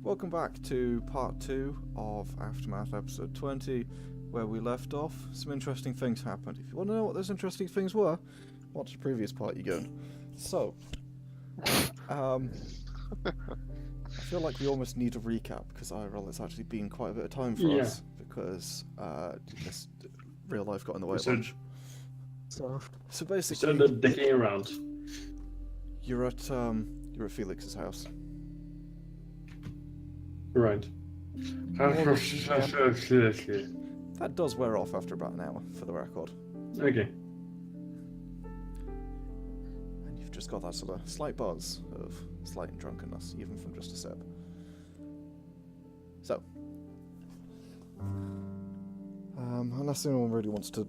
Welcome back to part 2 of Aftermath episode 20, where we left off. Some interesting things happened. If you want to know what those interesting things were, watch the previous part you go. So, I feel like we almost need a recap, because IRL it's actually been quite a bit of time for us, because just real life got in the way a bunch. So basically, Started dicking around. you're at Felix's house. Right. That does wear off after about an hour, for the record. Okay. And you've just got that sort of slight buzz of slight drunkenness, even from just a sip. So, unless anyone really wants to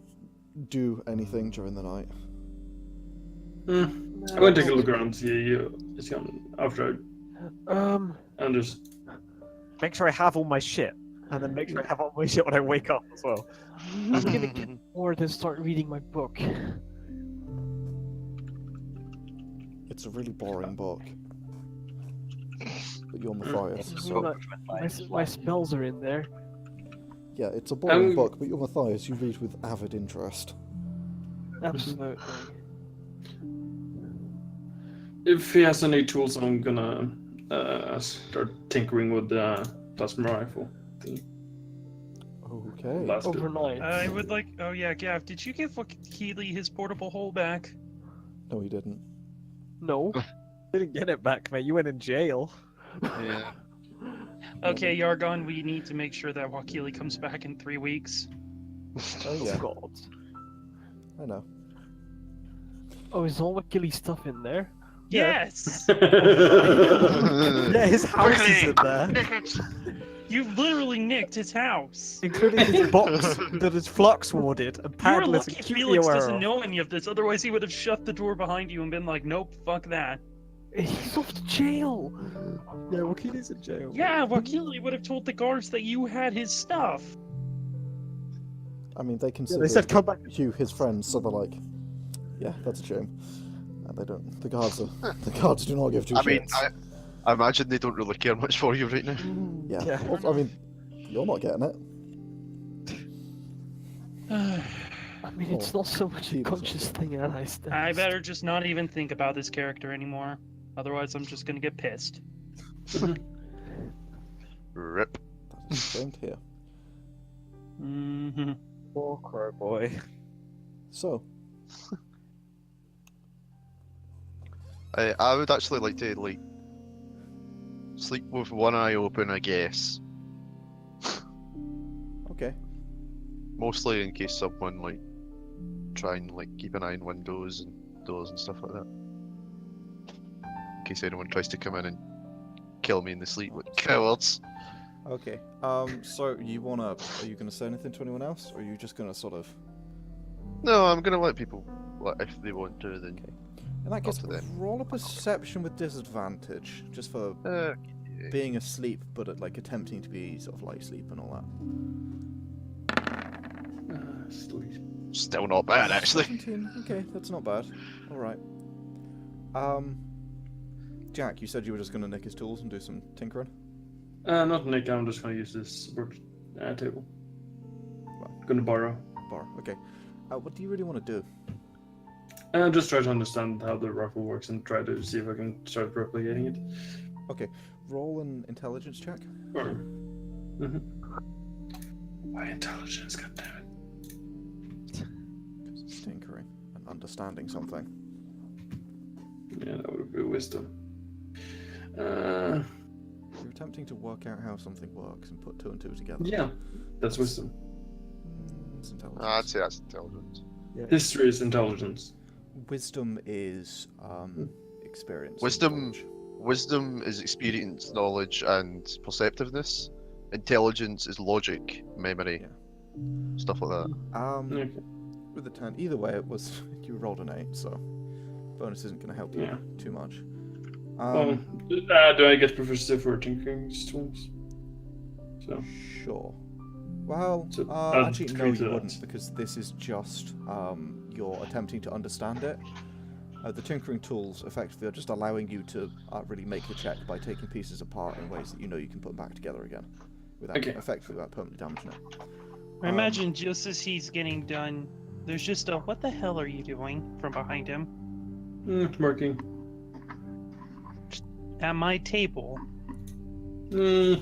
do anything during the night. I'm going to take a look around, see you. It's coming after Anders. Make sure I have all my shit, and then make sure I have all my shit when I wake up as well. I'm gonna get bored and start reading my book. It's a really boring book. But you're Mathias, so... My spells are in there. Yeah, it's a boring book, but you're Mathias, you read with avid interest. Absolutely. If he has any tools, I'm gonna start tinkering with the plasma rifle. Okay. Overnight. I would like. Oh yeah, Gav, did you give Keely his portable hole back? No, he didn't. No. Didn't get it back, mate. You went in jail. Yeah. Okay, Yargon, we need to make sure that Wakili comes back in 3 weeks. Oh yeah, God. I know. Oh, is all the killy stuff in there? Yes! Yeah, his house is in there, You literally nicked his house. including his box that is flux warded and You were padless lucky and keep Felix aware doesn't of. know any of this, otherwise he would have shut the door behind you and been like, nope, fuck that. He's off to jail. Yeah, Wakili's in jail. Yeah, Wakili would have told the guards that you had his stuff. I mean, they Yeah, consider they said come back. you his friends, so they're like, yeah, that's a shame. And they don't. The guards do not give two shits. I imagine they don't really care much for you right now. Yeah. Yeah. Well, I mean, you're not getting it. I mean, it's not so much a He doesn't. conscious thing as I better just not even think about this character anymore. Otherwise, I'm just gonna get pissed. Rip. That is the same here. Mm-hmm. Poor crow boy. So, I would actually like to sleep with one eye open, I guess. okay. Mostly in case someone try and keep an eye on windows and doors and stuff like that. In case anyone tries to come in and kill me in the sleep with cowards. Okay. So are you gonna say anything to anyone else, or are you just gonna sort of? No, I'm gonna let people. If they want to, then. Okay. In that case, to them. roll a perception with disadvantage, just for being asleep, but attempting to be sort of light sleep and all that. Sweet. Still not bad, actually. 17. Okay, that's not bad. All right. Jack, you said you were just gonna nick his tools and do some tinkering. Not Nick, I'm just gonna use this work table. Well. Gonna borrow. Okay. What do you really want to do? Just try to understand how the rifle works and try to see if I can start replicating it. Okay. Roll an intelligence check. Or... Why intelligence, goddammit. Because it's tinkering and understanding something. Yeah, that would be wisdom. You're attempting to work out how something works and put 2 and 2 together. Yeah, that's wisdom. It's intelligence. I'd say that's intelligence. History is intelligence. Wisdom is experience. Wisdom- knowledge. Wisdom is experience, knowledge, and perceptiveness. Intelligence is logic, memory, stuff like that. Okay. With the 10. Either way, it was you rolled an 8, so bonus isn't going to help you too much. Do I get proficiency for tinkering tools? So. Sure. Well, So, actually, no, tweak you that. wouldn't, because this is just you're attempting to understand it. The tinkering tools effectively are just allowing you to really make the check by taking pieces apart in ways that you know you can put them back together again, without effectively without permanently damaging it. I imagine just as he's getting done, there's just a "What the hell are you doing?" from behind him. Working. At my table. There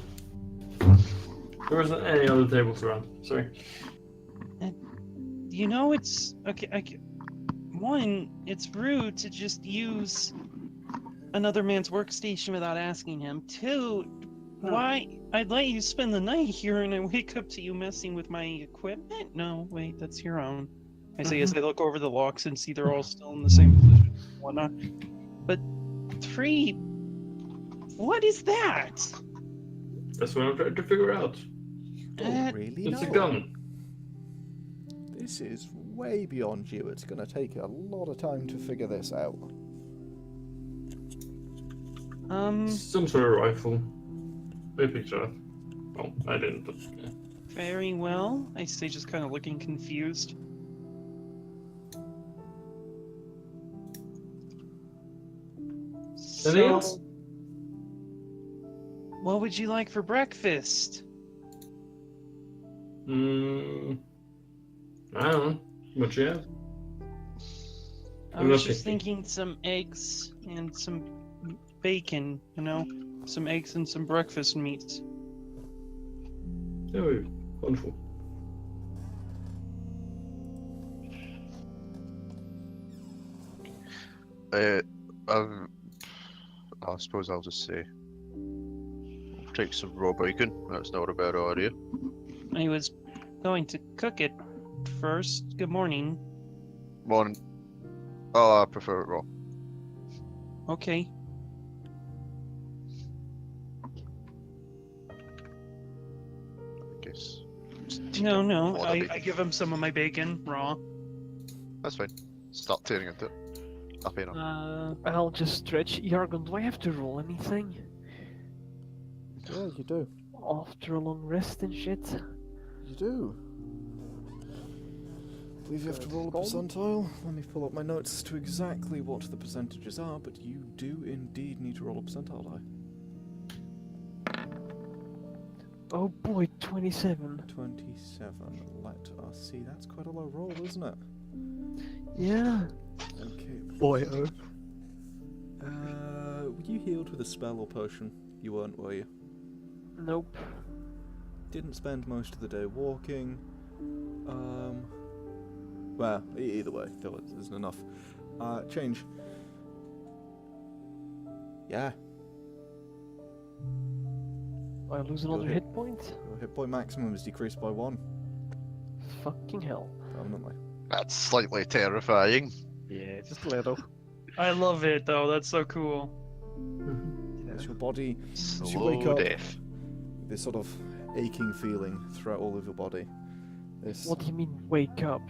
wasn't any other tables around. Sorry. You know, it's okay. One, it's rude to just use another man's workstation without asking him. Two, why? I'd let you spend the night here and I wake up to you messing with my equipment? No, wait, that's your own. I say as I look over the locks and see they're all still in the same position and whatnot. But three, what is that? That's what I'm trying to figure out. Don't really It's know. a gun. This is way beyond you. It's going to take a lot of time to figure this out. Some sort of rifle. I picked it up. Well, I didn't, but yeah. Very well. I say, just kind of looking confused. Anything else? What would you like for breakfast? I don't know. What you have? I I'm was not just picky. thinking some eggs and some bacon, you know? Some eggs and some breakfast meats. Oh, wonderful. I suppose I'll just say, take some raw bacon. That's not a bad idea. I was going to cook it first. Good morning. Morning. Oh, I prefer it raw. Okay. I guess. No. What I bacon. give him some of my bacon raw. That's fine. Start turning into it. Happy enough. I'll just stretch. Yargon, do I have to roll anything? Yeah, you do. After a long rest and shit? You do. I believe you have to roll a percentile. Let me pull up my notes as to exactly what the percentages are, but you do indeed need to roll a percentile die. Oh boy, 27. 27. Let us see. That's quite a low roll, isn't it? Yeah. Okay. Boy, Were you healed with a spell or potion? You weren't, were you? Nope. Didn't spend most of the day walking. Well, either way, there isn't enough. Change. Yeah. I lose another hit. hit point? Your hit point maximum is decreased by 1 Fucking hell. permanently. That's slightly terrifying. Yeah, just a little. I love it though. That's so cool. As your body, as you Slow wake up, death. this sort of aching feeling throughout all of your body. This. What do you mean, wake up?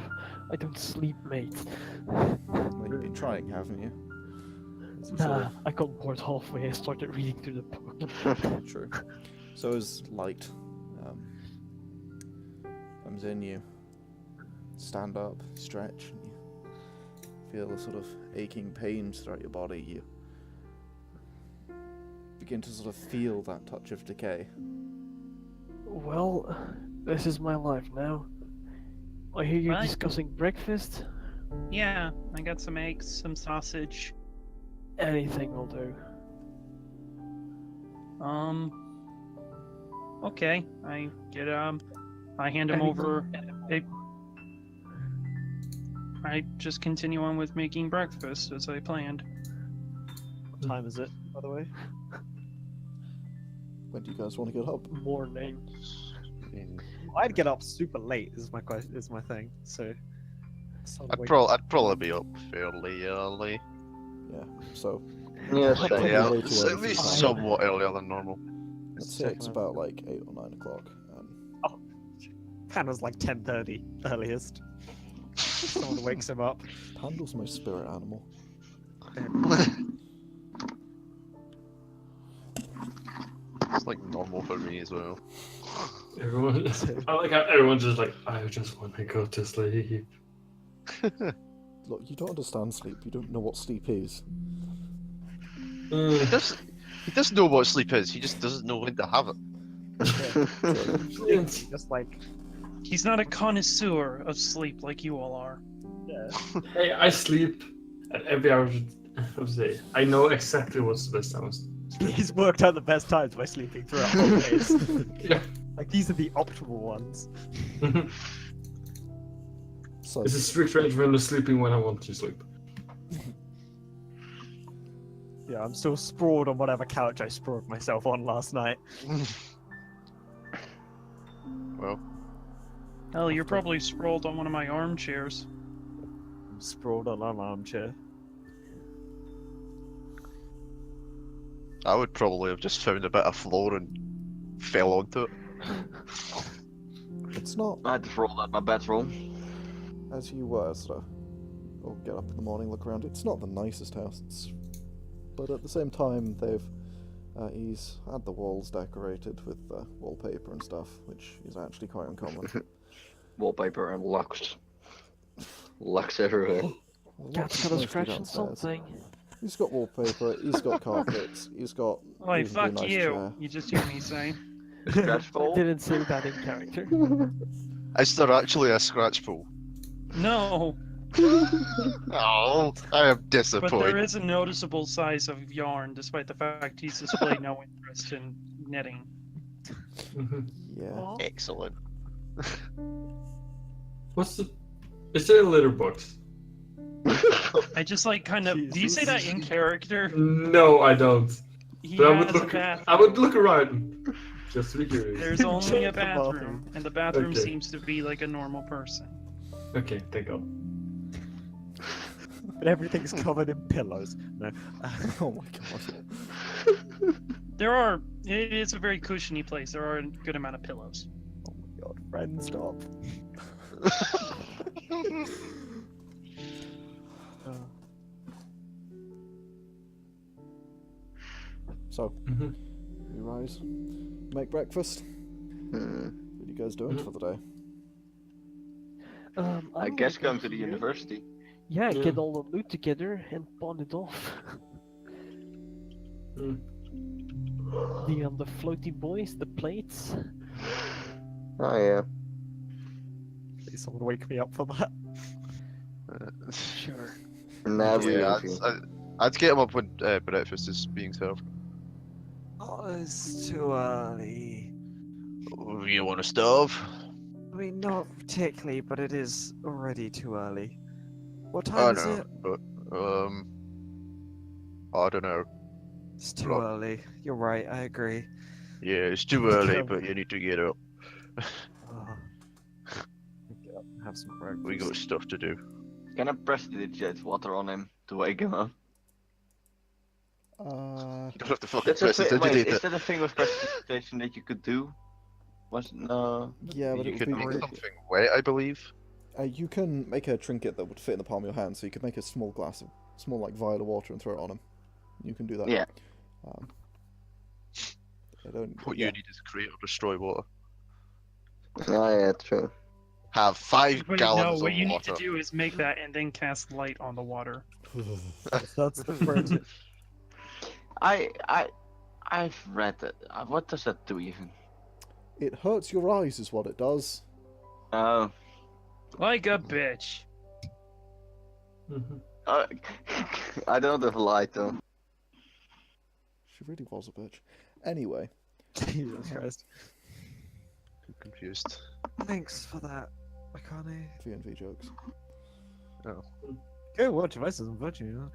I don't sleep, mate. Well, you've been trying, haven't you? As you sort Nah, I got bored halfway. I started reading through the book. of- True. So as light comes in, you stand up, stretch, and you feel the sort of aching pains throughout your body. You begin to sort of feel that touch of decay. Well, this is my life now. I hear you're Right. discussing breakfast. Yeah, I got some eggs, some sausage. Anything will do. Okay. I get I hand him over. I just continue on with making breakfast as I planned. What time is it, by the way? When do you guys want to get up? Morning. I'd get up super late. Is my question. Is my thing. So. I'd probably be up fairly early. Yeah. So Yeah, Probably Yeah, way too it's early at for least you. somewhat earlier than normal. let's say it's about like 8 or 9 o'clock. Panda's like 10:30 earliest. Someone wakes him up. Pandal's my spirit animal. It's like normal for me as well. Everyone, I like how everyone's just like, I just want to go to sleep. Look, you don't understand sleep. You don't know what sleep is. He does know what sleep is. He just doesn't know when to have it. Just like, He's not a connoisseur of sleep like you all are. yeah. Hey, I sleep at every hour of the day. I know exactly what's the best time. He's worked out the best times by sleeping throughout holidays. Yeah. Like, these are the optimal ones. So, It's a strict regimen of sleeping when I want to sleep. Yeah, I'm still sprawled on whatever couch I sprawled myself on last night. Well, Hell, you're probably sprawled on one of my armchairs. I'm sprawled on an armchair. I would probably have just found a bit of floor and fell onto it. it's not I just rolled out my bedroom. as you were, sort of get up in the morning, look around. It's not the nicest house, but at the same time, he's had the walls decorated with wallpaper and stuff, which is actually quite uncommon. Wallpaper and locks. Locks everywhere. Cat's got a Mostly scratch on downstairs. something. He's got wallpaper. He's got carpets. He's got. Oi, reasonably fuck nice you! chair. You just hear me say. Scratch I ball. didn't say that in character. Is there actually a scratch pool? No, Oh, I am but there disappointed. is a noticeable size of yarn, despite the fact he's displayed no interest in knitting. Yeah. Excellent. Is there a litter box? I just like kind of. Do you say that in character? No, I don't. He But has a bathroom. I would look around. Just to be curious. There's only a Check the bathroom. bathroom, and the bathroom Okay. seems to be like a normal person. Okay, thank God. But everything's covered in pillows. No. Oh my god. It is a very cushiony place. There are a good amount of pillows. Oh my god, friend, stop. So, Mhm. you rise, make breakfast. Hmm. What are you guys doing for the day? I guess going to the university. Yeah, Yeah. get all the loot together and pawn it off. Mm. The floaty boys, the plates. Oh yeah. Please someone wake me up for that. Sure. Never Yeah, easy. I'd get him up when breakfast is being served. Oh, it's too early. Oh, you want to starve? I mean, not particularly, but it is already too early. What I time is know, it? but I don't know. It's too Right. early. You're right, I agree. Yeah, it's too early, but you need to get up. Oh. Get up and have some breakfast. We got stuff to do. Can I press the jet water on him to wake him up? You don't have to fucking That's a press it, wait, did is that a thing with precipitation that you could do? Was no. Yeah, but You it could would make be. something wet, I believe. You can make a trinket that would fit in the palm of your hand, so you could make a small like vial of water and throw it on him. You can do that. Yeah. I don't. What yeah. you need is create or destroy water. Oh yeah, true. Have 5 But gallons no, of what you water. need to do is make that and then cast light on the water. That's the first. I've read that. What does that do even? It hurts your eyes, is what it does. Oh. Like a bitch. Mhm. I don't have light though. She really was a bitch. Anyway, Jesus Christ. I'm confused. Thanks for that, Akane. V&V jokes. Go watch Devices and Virtue. You know?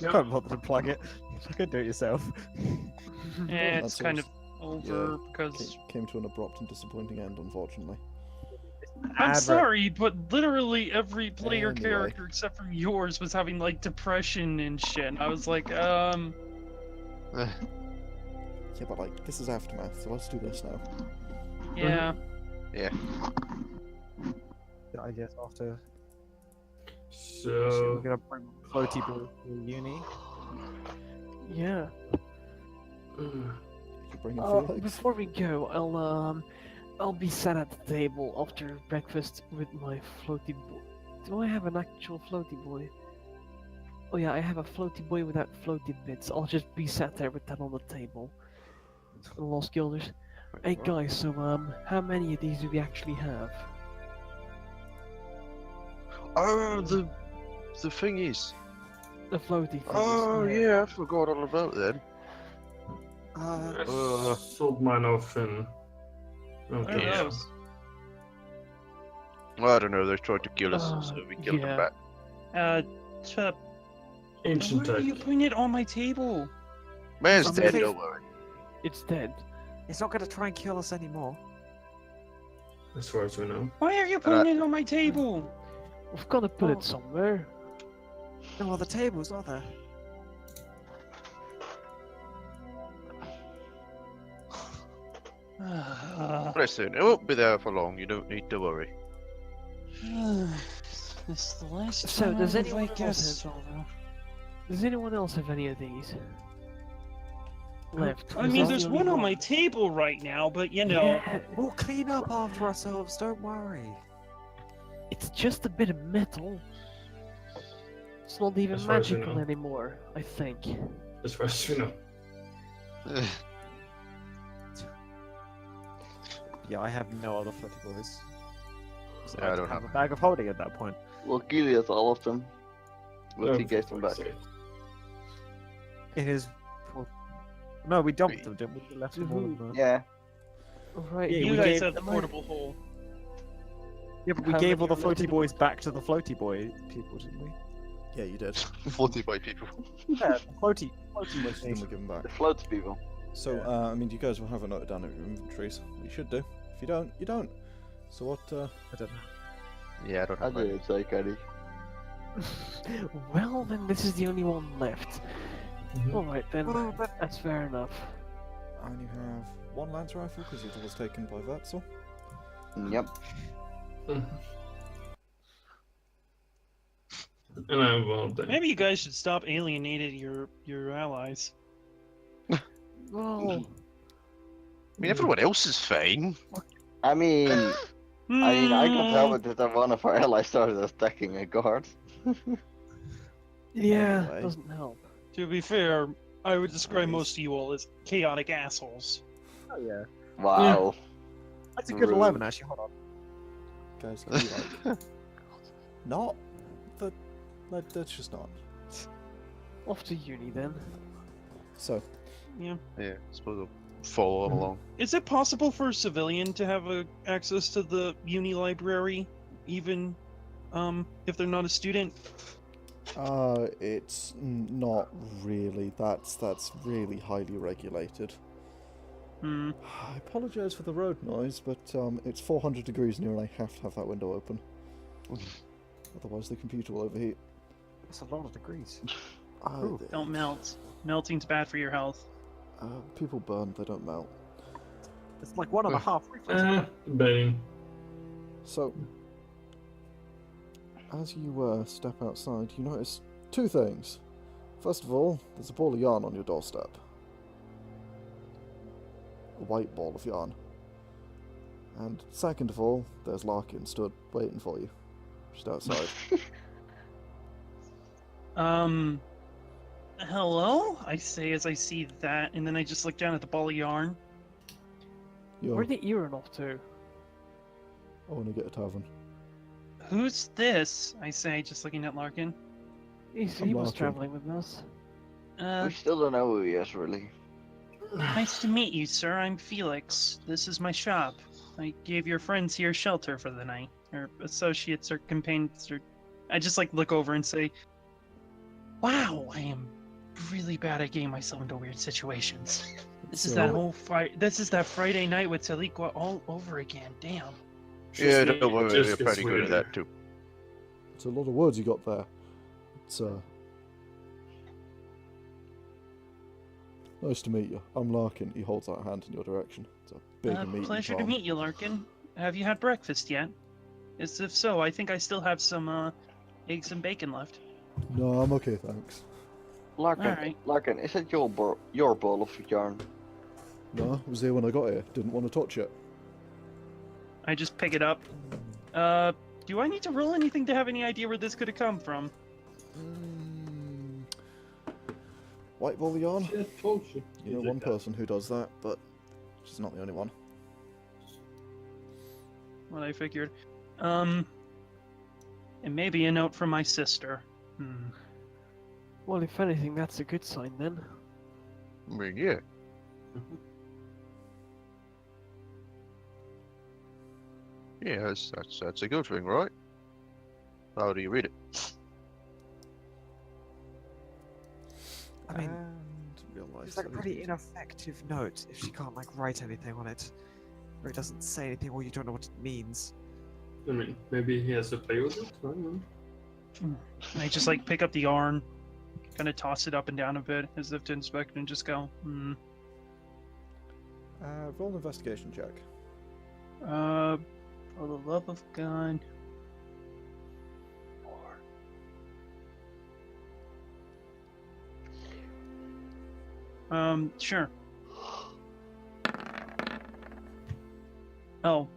Yep. Can't bother to plug it. Fucking do it yourself. It's That's kind all- of over because Came to an abrupt and disappointing end, unfortunately. I'm Advert. sorry, but literally every player Anyway. character except from yours was having like depression and shit. And I was like, Yeah, but like, this is Aftermath, so let's do this now. yeah. I guess after. So we're So, gonna bring Floaty Boy to uni. Yeah. You bring in Felix? Before we go, I'll be sat at the table after breakfast with my floaty Do I have an actual floaty boy? Oh yeah, I have a floaty boy without floaty bits. I'll just be sat there with that on the table. Lost Guilders. Hey guys, so how many of these do we actually have? Oh, the thingies. The floaty things. Oh yeah, I forgot all about them. I sold mine off in. Where Okay. are those? Well, I don't know. They're trying to kill us, so we killed them yeah. back. Chup, Ancient why are tech. you putting it on my table? Man's I'm dead. pleased- Don't worry. It's dead. It's not going to try and kill us anymore. As far as we know. Why are you putting it on my table? We've got to put Oh. it somewhere. No other tables, are there? Listen, it won't be there for long. You don't need to worry. This is the last So, time does I anyone invite else guests have- over. Does anyone else have any of these? Left. I Was mean, that there's the only one on my table right now, but you know. Yeah, We'll clean up after ourselves, don't worry. it's just a bit of metal. It's not even As far as we magical know. anymore, I think. As far as we know. Yeah, I have no other floaty boys. So Yeah, I I don't don't have have a bag of holding at that point. Well, Gilly has all of them. But he Oh, gave them for back. fuck's sake. In his... No, we dumped them, didn't we? We left them all in the... Yeah. Right. Yeah, You we guys gave have the them a- portable hole. Yeah, but we How gave all the many are left? floaty boys back to the floaty boy people, didn't we? Yeah, you did. Floated by people. Yeah, the floaty Most of them boys. were given back. The floats people. So, I mean, you guys will have a note down of your inventories. Well, you should do. If you don't, you don't. So what, I don't know. Yeah, I don't I have mine. did say, Caddy. Well, then this is the only one left. Mhm. Alright then, Oh, but that's fair enough. and you have one lance rifle, because the other was taken by Vesztel. Yep. And I will then. Maybe you guys should stop alienating your allies. Well, I mean, everyone else is fine. I mean, I can't help Hmm. it that one of our allies started attacking a guard. yeah, Anyway. doesn't help. To be fair, I would describe most of you all as chaotic assholes. Oh, yeah. Wow. That's a good Rude. 11, actually. Hold on. Guys, can you, like, not? That's just not. Off to uni then. So, Yeah. Yeah, I suppose I'll follow them along. Is it possible for a civilian to have access to the uni library, even if they're not a student? it's not really. That's really highly regulated. Hmm. I apologise for the road noise, but it's 400 degrees in here and I have to have that window open. Otherwise the computer will overheat. That's a lot of degrees. Don't melt. Melting's bad for your health. People burn, they don't melt. It's like 1.5 reflex. Betting. So, as you step outside, you notice two things. First of all, there's a ball of yarn on your doorstep. A white ball of yarn. And second of all, there's Larkin stood waiting for you. Just outside. Hello? I say as I see that, and then I just look down at the ball of yarn. Yo, Where did Euron off to? I want to get a tavern. Who's this? I say, just looking at Larkin. He I'm was Larkin. traveling with us. We still don't know who he is, really. Nice to meet you, sir. I'm Felix. This is my shop. I gave your friends here shelter for the night, or associates or companions, or I just like look over and say, "Wow, I am really bad at getting myself into weird situations. This is So- that whole This is that Friday night with Taliqua all over again. Damn." Yeah, Trust me, don't worry, it just we're gets pretty good at weirder. that too. It's a lot of words you got there. It's nice to meet you. I'm Larkin. He holds out a hand in your direction. It's a big meaty Pleasure to palm. meet you, Larkin. Have you had breakfast yet? As if so, I think I still have some eggs and bacon left. No, I'm okay, thanks. Larkin, Alright. Larkin, is it your ball of yarn? No, it was here when I got here. Didn't want to touch it. I just pick it up. Do I need to roll anything to have any idea where this could have come from? White ball yarn. Yeah, told you. You know one person who does that, but she's not the only one. What I figured. It may be a note from my sister. Well, if anything, that's a good sign then. I mean, yeah. Yeah, that's a good thing, right? How do you read it? I mean, And realise it's like a that pretty it's- ineffective note if she can't like write anything on it, or it doesn't say anything, or you don't know what it means. I mean, maybe he has to play with it. I don't know. And I just like pick up the yarn, kind of toss it up and down a bit as if to inspect and just go, Roll an investigation check. For the love of God. Sure. Oh,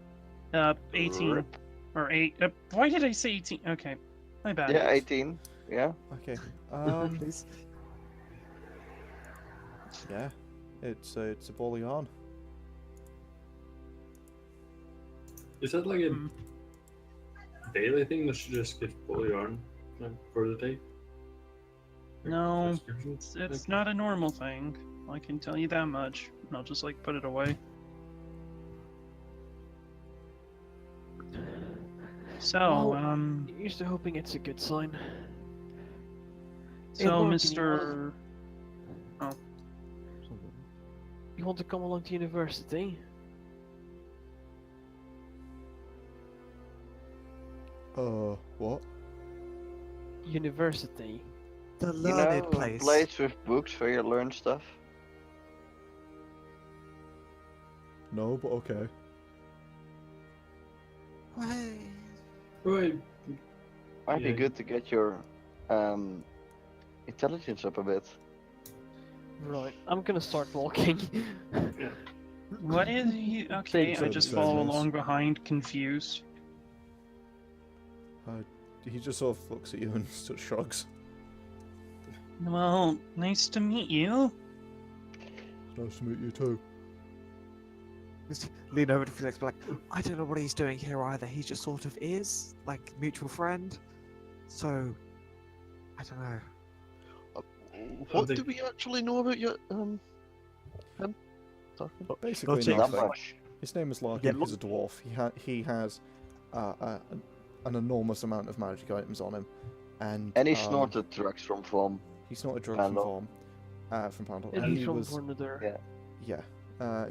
18 Rip. or 8. Why did I say 18? Okay, my bad. Yeah, 18. Yeah. Okay. Please. Yeah, it's a ball of yarn. Is that like a daily thing that should just get full yarn for the day? No, Subscription? it's not a normal thing. I can tell you that much. And I'll just like put it away. So, Well, Here's to hoping it's a good sign. Hey, so Morgan, Mr. You want to come along to university? What? University. The You learned know, place. with books where you learn stuff. No, but okay. Why? Right. Might Yeah. be good to get your intelligence up a bit. Right, I'm gonna start walking. What is he? Okay, I Thanks, just Vesztel. follow along behind, confused. He just sort of looks at you and sort of shrugs. Well, nice to meet you. It's nice to meet you too. Just lean over to Felix, be like, I don't know what he's doing here either. He just sort of is, like, mutual friend. So, I don't know. What they- do we actually know about your him? Talking? Basically, Logic. Not nothing. much. His name is Larkin. Yeah, He's a dwarf. He has an enormous amount of magic items on him, and And he snorted drugs from Vom. He snorted drugs from Pandal. from Pandal. And And he's he from was Vornadur. Yeah.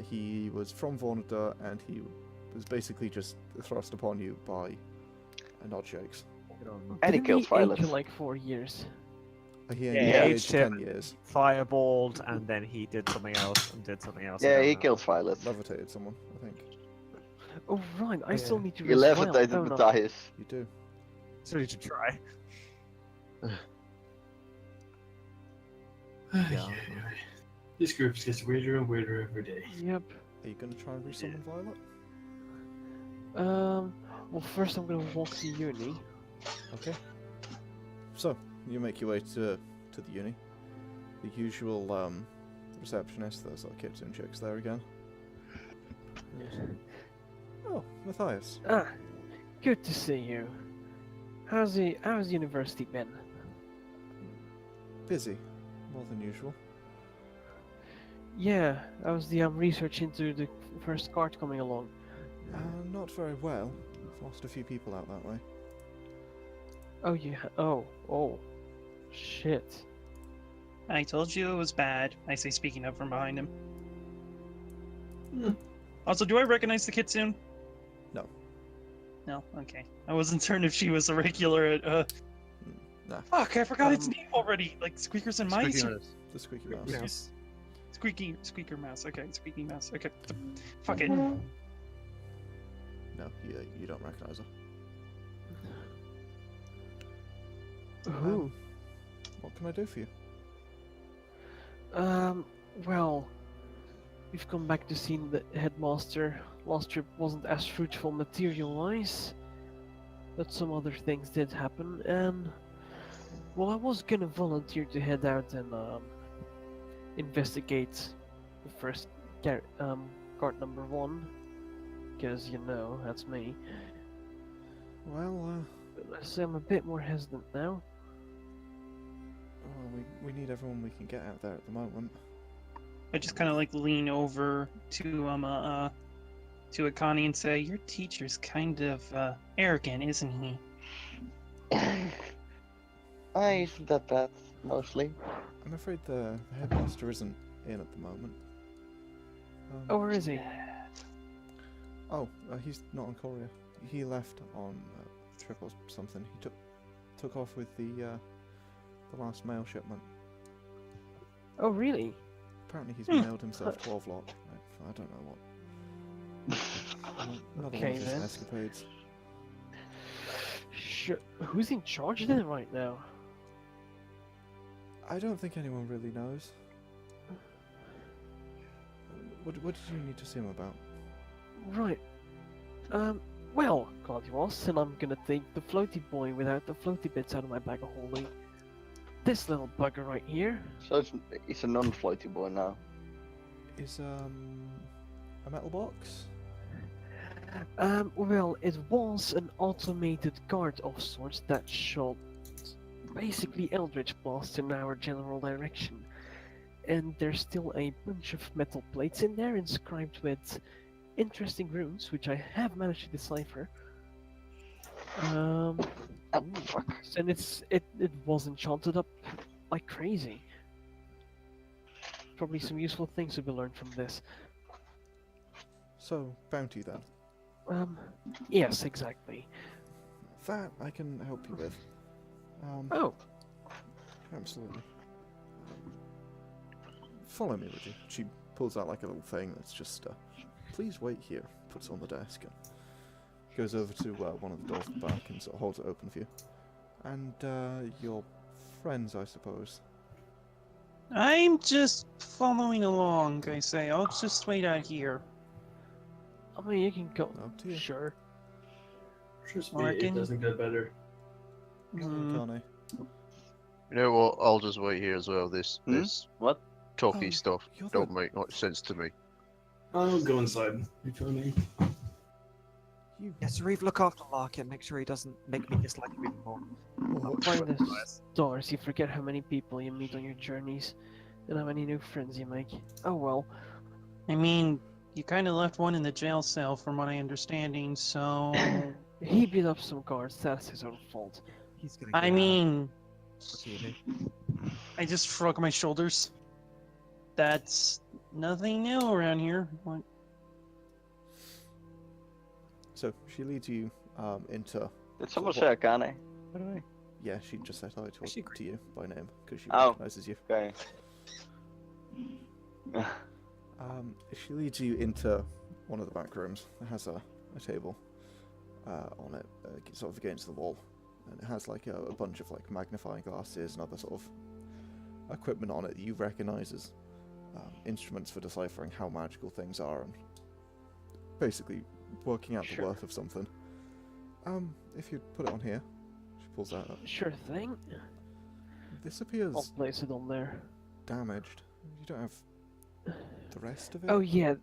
he was from Vornadur, and he was basically just thrust upon you by nod shakes. And he Didn't killed age Violet. in like 4 years. He Yeah, aged aged 10 him. years. Fireballed, and then he did something else, and did something else. Yeah, I he don't know. killed Violet. Levitated someone, I think. Oh right, I still need to He rest well, levitated don't I? Mathias. You do. So need to try. Yeah. This group gets weirder and weirder every day. Yep. Are you going to try and resummon Violet? Well first I'm gonna walk to uni. Okay. So, you make your way to the uni. The usual receptionist, there's our kids and chicks there again. Oh, Mathias. Ah, good to see you. How's university been? Busy. More than usual. Yeah, how's the research into the first card coming along? Not very well. I've lost a few people out that way. Oh yeah. Oh. Shit. I told you it was bad. I say, speaking up from behind him. Also, do I recognize the kitsune? No. No? Okay. I wasn't certain if she was a regular at, Nah, Fuck, I forgot its name already! Like, Squeakers and Mice? Speaking of this, the squeaky mouse. Yes. Squeaker Mouse. Okay, Squeaky Mouse. Okay. Fuck it. No, you don't recognise her. Ooh. What can I do for you? Well, we've come back to see the headmaster. Last trip wasn't as fruitful material-wise. but some other things did happen, and well, I was gonna volunteer to head out and investigate the first guard number 1, because you know that's me. Well, But so I'm a bit more hesitant now. we need everyone we can get out there at the moment. I just kind of like lean over to Akane and say, "Your teacher's kind of arrogant, isn't he?" Isn't that bad, mostly? I'm afraid the headmaster isn't in at the moment. Oh, where is he? He's not on courier. He left on trip or something. He took off with the last mail shipment. Oh, really? Apparently he's mailed himself 12 lot. I don't know what. Another Okay, one of his then. escapades. Sure. Who's in charge then right now? I don't think anyone really knows. What did you need to see him about? Right. Well, glad you asked, and I'm gonna take the floaty boy without the floaty bits out of my bag of holding. This little bugger right here. So it's a non-floaty boy now. Is a metal box? Well, it was an automated guard of sorts that shot basically eldritch blasts in our general direction. And there's still a bunch of metal plates in there inscribed with interesting runes, which I have managed to decipher. Oh, fuck. And it was enchanted up like crazy. Probably some useful things to be learned from this. So, bounty then. Yes, exactly. That I can help you with. Oh, Absolutely. Follow me, would you? She pulls out like a little thing that's just, please wait here. Puts it on the desk and goes over to one of the doors at the back and sort of holds it open for you. And your friends, I suppose. I'm just following along. I say, I'll just wait out here. I mean, you can go. Up to you. Sure. Trust me, it doesn't get better. Akane. You know what? I'll just wait here as well. This What? talky Oh, stuff you're the- don't make much sense to me. I'll go inside. You feel me? You. Yeah, Sauriv, look after Larkin. Make sure he doesn't make me dislike him even more. Oh, By the stars, you forget how many people you meet on your journeys, and how many new friends you make. Oh well. I mean, you kind of left one in the jail cell, from what I understanding. So, He beat up some guards. That's his own fault. He's gonna get I out. mean, What do you do? I just shrug my shoulders. That's nothing new around here. What? So she leads you into. Did someone So what- say Akane? By the way. Yeah, she just said hi to, Actually, to you by name because she Oh. recognizes you. Okay. She leads you into one of the back rooms. It has a table on it, sort of against the wall, and it has like a bunch of like magnifying glasses and other sort of equipment on it that you recognise as instruments for deciphering how magical things are and basically working out the Sure. worth of something. If you put it on here, she pulls that up. Sure thing. This appears I'll place it on there. damaged. You don't have the rest of it? Oh yeah.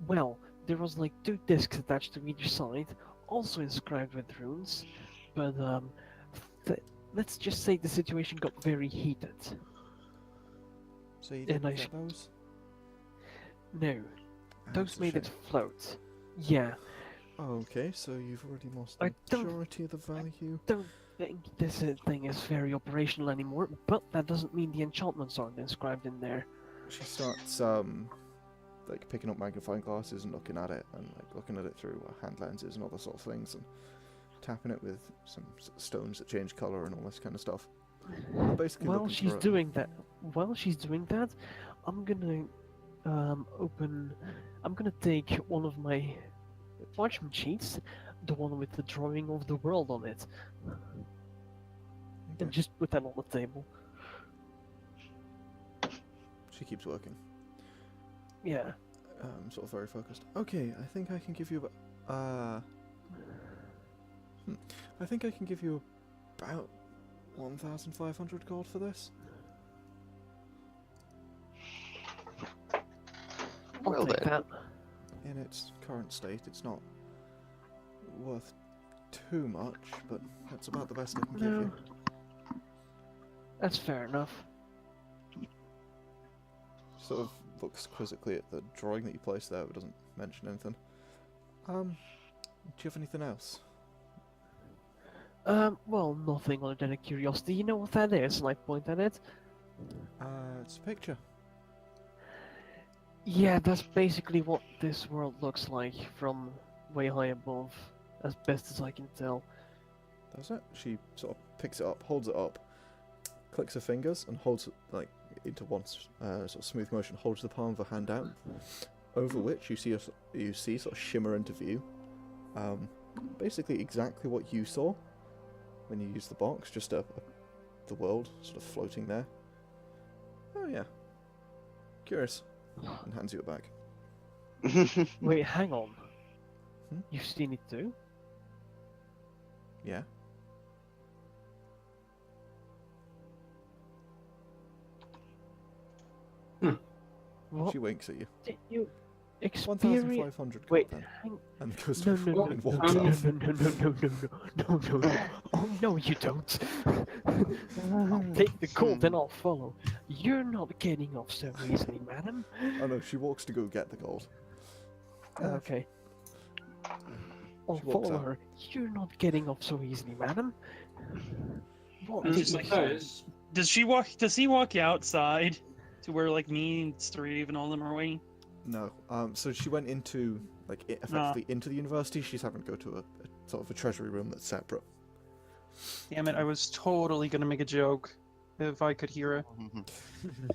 Well, there was like 2 discs attached to either side, also inscribed with runes, but let's just say the situation got very heated. So you and didn't I get sh- those? No, That's those a made it shame. float. Yeah, Oh, okay, so you've already lost I the don't- majority of the value. don't think this thing is very operational anymore, but that doesn't mean the enchantments aren't inscribed in there. She starts like picking up magnifying glasses and looking at it, and like looking at it through hand lenses and other sort of things, and tapping it with some stones that change color and all this kind of stuff. And basically, While looking she's for it. doing that, I'm gonna I'm gonna take one of my parchment sheets, the one with the drawing of the world on it, Okay. and just put that on the table. She keeps working. Yeah. Sort of very focused. Okay, I think I can give you I think I can give you about 1,500 gold for this. I'll Well take then. that. In its current state, it's not worth too much, but that's about the best I can give No. you. That's fair enough. Sort of looks quizzically at the drawing that you placed there, but doesn't mention anything. Do you have anything else? Well, nothing other than a curiosity. You know what that is? And I point at it. It's a picture. Yeah, that's basically what this world looks like from way high above, as best as I can tell. That's it. She sort of picks it up, holds it up, clicks her fingers, and holds it like into one sort of smooth motion. Holds the palm of her hand out, over which you see sort of shimmer into view. Basically exactly what you saw when you used the box, just the world sort of floating there. Oh yeah, curious. And hands you it back. Wait, hang on. Hmm? You've seen it too? Yeah. What She winks at you. did you experience? 1,500 gold Wait, then. hang And goes No, off no, no, and no, no, walks no, off. no, no, no, no, no, no. Oh no, you don't. I'll take the gold, then I'll follow. You're not getting off so easily, madam. Oh no, she walks to go get the gold. Okay. I'll She walks follow out. her. You're not getting off so easily, madam. What And did you Mathias, Does she walk? Does he walk outside to where like me and Sauriv and all them are waiting? No. So she went into effectively into the university. She's having to go to a sort of a treasury room that's separate. Damn it! I was totally gonna make a joke if I could hear it.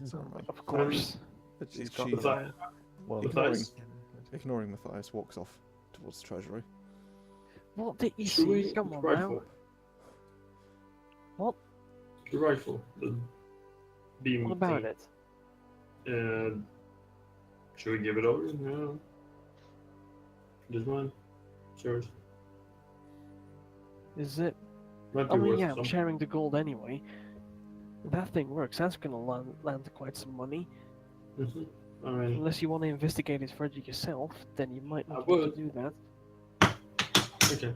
It's alright. Of course. But She's she, got Mathias, Well, Mathias, ignoring Mathias, walks off towards the treasury. What did you should we see? Come on now. rifle? What? The rifle, the beam. What about thing. it? Should we give it over? No. This one? It's yours. Is it? Might I be mean, worth yeah, I'm some. sharing the gold anyway. If that thing works, that's gonna land quite some money. Mhm. I mean, Unless you want to investigate it further yourself, then you might I not want would. to do that. okay.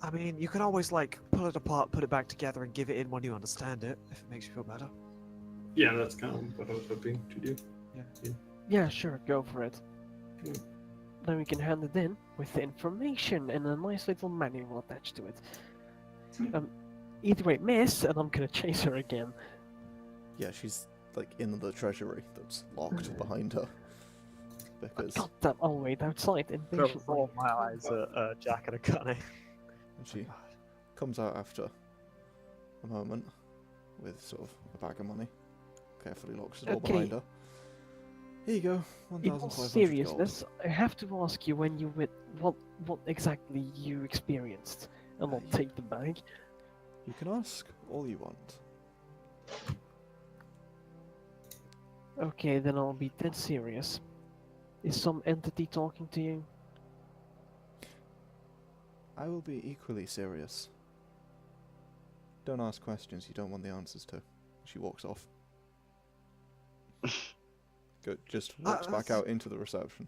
I mean, you can always like pull it apart, put it back together, and give it in when you understand it, if it makes you feel better. Yeah, that's kind of what I was hoping to do. Yeah, sure, go for it. Yeah. Then we can hand it in with the information and a nice little manual attached to it. Either way, miss, and I'm gonna chase her again. Yeah, she's like in the treasury that's locked behind her. Because God damn, I'll wait outside impatiently. Roll my eyes at Jack and Akane. she comes out after a moment with sort of a bag of money. Carefully locks the door Okay. behind her. Here you go, In all 1,500 gold. seriousness, I have to ask you when you what exactly you experienced, and I'll take the bag. You can ask all you want. Okay, then I'll be dead serious. Is some entity talking to you? I will be equally serious. Don't ask questions you don't want the answers to. She walks off. Just walks back that's- out into the reception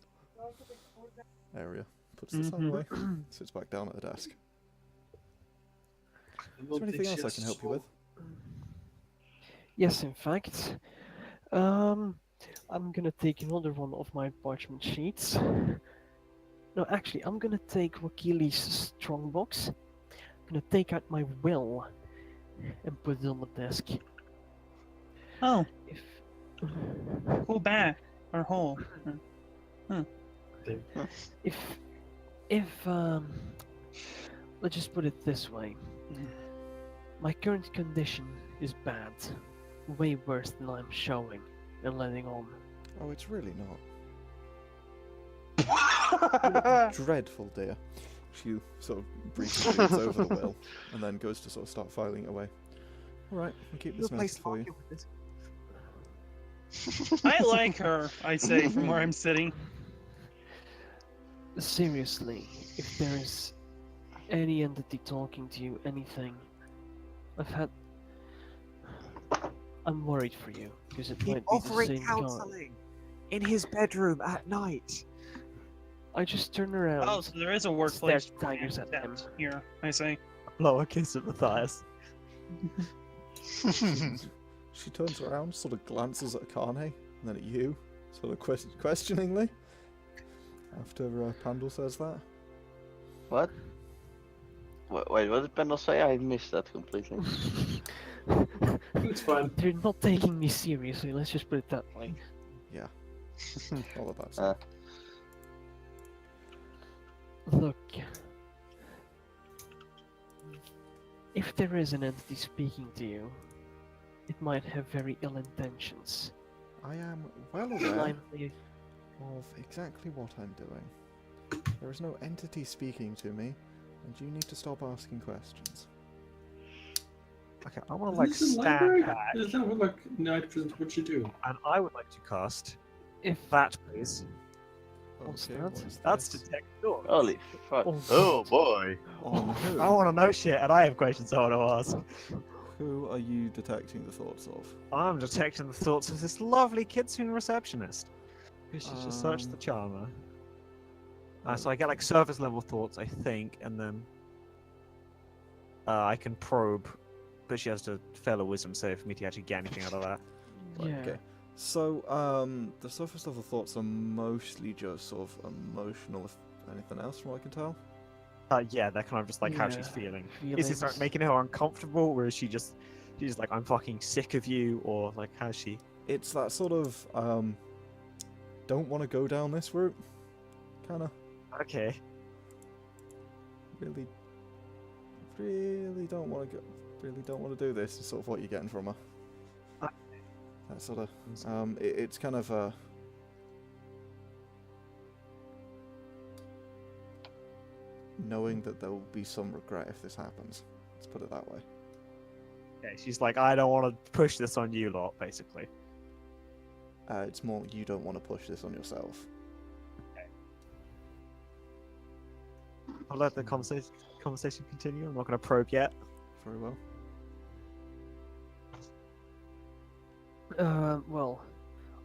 area. Puts the sign away. Sits back down at the desk. Is there anything else I can help you with? Yes, in fact. I'm gonna take another one of my parchment sheets. No, actually, I'm gonna take Wakili's strongbox. I'm gonna take out my will and put it on the desk. Oh, If pull back or hole. if let's just put it this way. My current condition is bad, way worse than I'm showing and letting on. Oh, it's really not. Dreadful, dear. She sort of briefly reads over the will and then goes to sort of start filing it away. Alright, I'll keep this message for you. I like her, I say from where I'm sitting. seriously, if there is any entity talking to you, anything, I'm worried for you, because it He's might be the offering same guy. counseling in his bedroom at night. I just turn around. Oh, so there is a workplace Stare daggers at him. here, I say. Blow a kiss at Mathias. She turns around, sort of glances at Akane, and then at you, sort of questioningly. After Pandal says that. What? Wait, what did Pandal say? I missed that completely. It's fine. They're not taking me seriously, let's just put it that way. Yeah. All of that Uh, stuff. Look, if there is an entity speaking to you, it might have very ill intentions. I am well aware Blindly, of exactly what I'm doing. There is no entity speaking to me, and you need to stop asking questions. Okay, I want to like Is this a stand library? back, Is that what night vision what you do? and I would like to cast if that, please. What's Okay, that? what is That's this? detect thoughts. Holy fuck. Oh, Oh boy. On who? I want to know shit, and I have questions I want to ask. Who are you detecting the thoughts of? I'm detecting the thoughts of this lovely kitsune receptionist. She's just such the charmer. So I get like surface level thoughts, I think, and then I can probe, but she has to fail a wisdom save for me to actually get anything out of that. Right, yeah. okay. So, the surface level thoughts are mostly just sort of emotional, if anything else, from what I can tell. Yeah, they're kind of just like how she's Yeah, feeling. Is this like feelings. making her uncomfortable, or is she's just like, I'm fucking sick of you, or like how's she? It's that sort of, don't want to go down this route, kind of. Okay. Really don't want to go. Really don't want to do this. Is sort of what you're getting from her. That sort of. It's kind of knowing that there will be some regret if this happens. Let's put it that way. Okay, she's like, I don't want to push this on you lot, basically. It's more you don't want to push this on yourself. I'll let the conversation continue. I'm not going to probe yet. Very well. Well,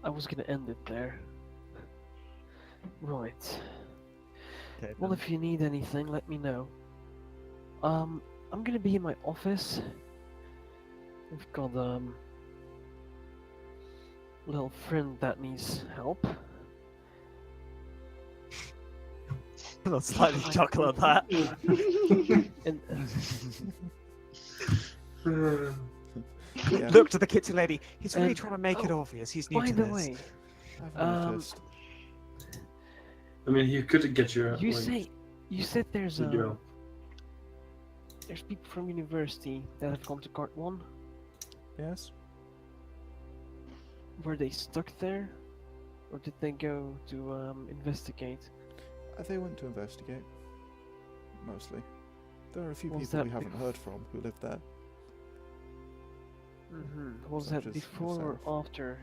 I was gonna end it there. Right. Okay. Well, then. if you need anything, let me know. I'm gonna be in my office. We've got a little friend that needs help. I'll slightly chuckle at that. And Yeah, Look to the kitchen lady. He's really And- trying to make it oh, obvious. He's new by to the this. way, I've noticed. I mean, you could get your. you like, said there's video. there's people from university that have gone to Cart 1. Yes. Were they stuck there, or did they go to investigate? They went to investigate. Mostly. There are a few Was people we that haven't heard from who live there. Was Such that as before yourself. or after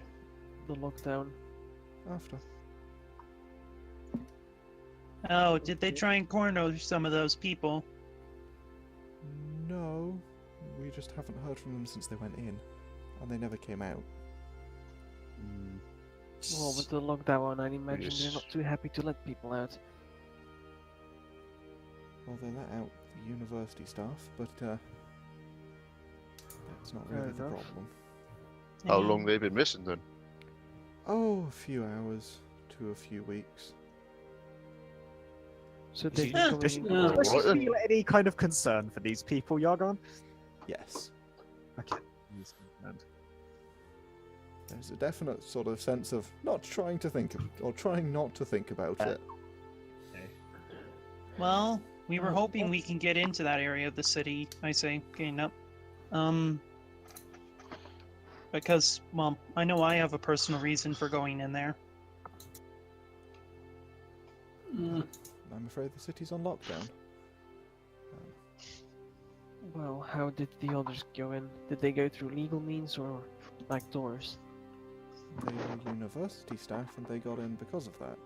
the lockdown? After. Oh, did they try and corner some of those people? No. We just haven't heard from them since they went in. And they never came out. Well, with the lockdown, I imagine Yes. they're not too happy to let people out. Well, they let out the university staff, but that's not Fair really the enough. problem. How Yeah. long they been missing then? Oh, a few hours to a few weeks. So Does they've she- been does she- coming in. Does she Right then. feel any kind of concern for these people, Yargon? Yes. Okay. He's concerned. There's a definite sort of sense of not trying to think of, or trying not to think about it. Well, we were Oh, hoping we can get into that area of the city, I say, getting up. Because, well, I know I have a personal reason for going in there. I'm afraid the city's on lockdown. Well, how did the others go in? Did they go through legal means or back doors? They were university staff and they got in because of that.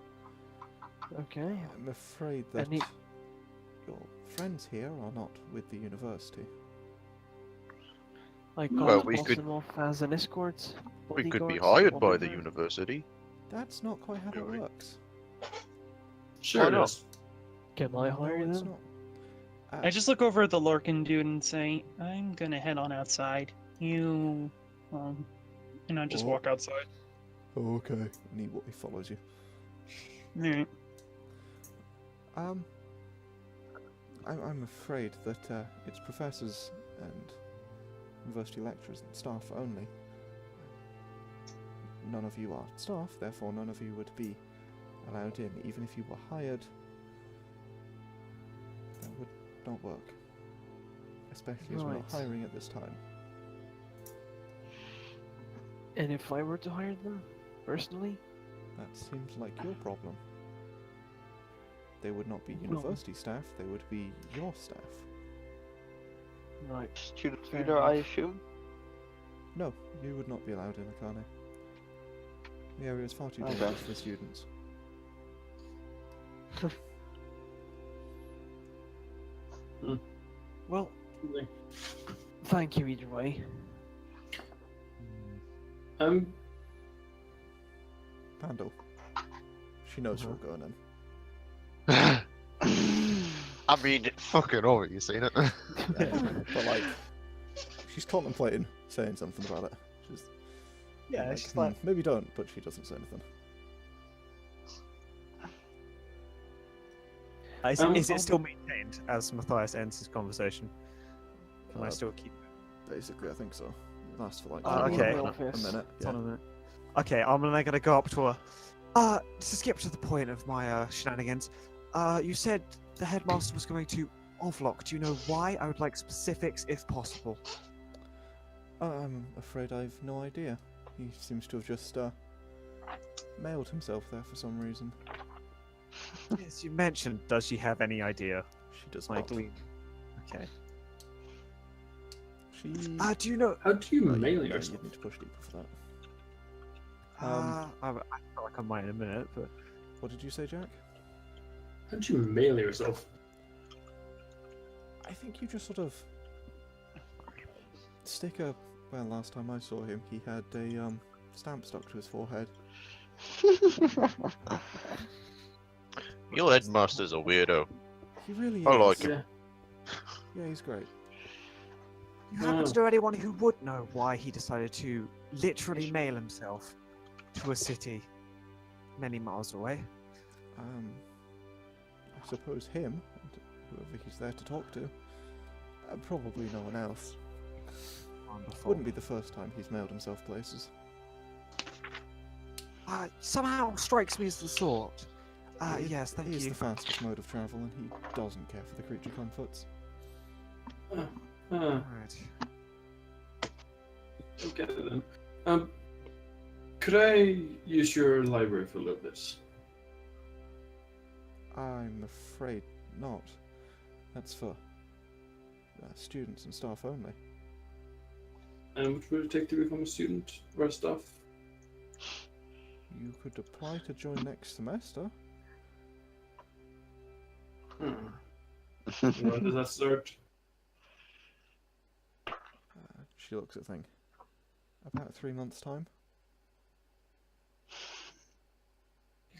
Okay. I'm afraid that Any- your friends here are not with the university. I Well, can't we pass could- them off as an escort. We could be bodyguards, hired by the whatever. university. That's not quite how that Really? works. Sure it not? is. Can I hire No, it's them? not. I just look over at the Lurkin dude and say, I'm gonna head on outside. You, and I just Oh. walk outside. Oh, okay. And he follows you. Alright. I'm afraid that it's professors and university lecturers and staff only. None of you are staff, therefore none of you would be allowed in. Even if you were hired, that would not work. Especially as we're not Right. hiring at this time. And if I were to hire them, personally? That seems like your problem. They would not be No. university staff, they would be your staff. Right. Student Fair leader, I enough. assume? No, you would not be allowed in Akane. The area is far too Okay. dangerous for students. Well, thank you either way. Pandal. She knows you're going in. I mean, fucking over, you seen it? But like, she's contemplating saying something about it. She's Yeah, like, she's like, maybe don't, but she doesn't say anything. is it still maintained as Mathias ends his conversation? Can I Uh, still keep Basically, I think so. It lasts for like okay. a Office. minute. It's on Yeah. a minute. Okay, I'm then gonna go up to her. To skip to the point of my shenanigans. You said the headmaster was going to offlock. Do you know why? I would like specifics if possible. I'm afraid I've no idea. He seems to have just mailed himself there for some reason. Yes, you mentioned. Does she have any idea? She does Like, not. okay. She. Do you know? How do you Oh, mail yeah, yourself? you'd need to push deeper for that. I feel like I might in a minute, but What did you say, Jack? How do you mail yourself? I think you just sort of stick a. Well, last time I saw him, he had a stamp stuck to his forehead. Your headmaster's a weirdo. He really is. I like him. Yeah. Yeah, he's great. you happen to know anyone who would know why he decided to literally mail himself to a city many miles away? I suppose him and whoever he's there to talk to. Probably no one else. Wonderful. Wouldn't be the first time he's mailed himself places. Somehow strikes me as the sort. It Yes, thank is you. the fastest mode of travel, and he doesn't care for the creature comforts. Right. Right. Okay then. Could I use your library for a little bit? I'm afraid not. That's for students and staff only. And which would it take to become a student or a staff? You could apply to join next semester. When does that start? She looks at thing. About 3 months' time.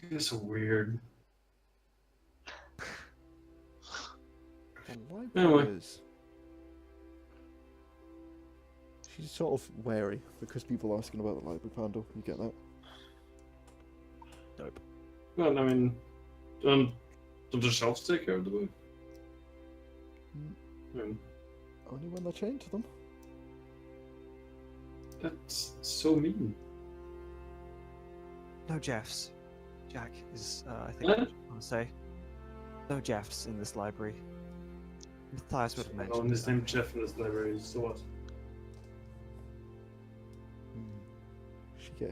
You guys are so weird. The library Anyway. is. She's sort of wary because people asking about the library, Pandal. You get that? Well, I mean, don't the shelves take care of the book? I mean, Only when they're chained to them. that's so mean. No Jeffs. Jack is, I think, What? what I want to say. No Jeffs in this library. Mathias would have Oh, mentioned. and this it. name Jeff in this library, so what?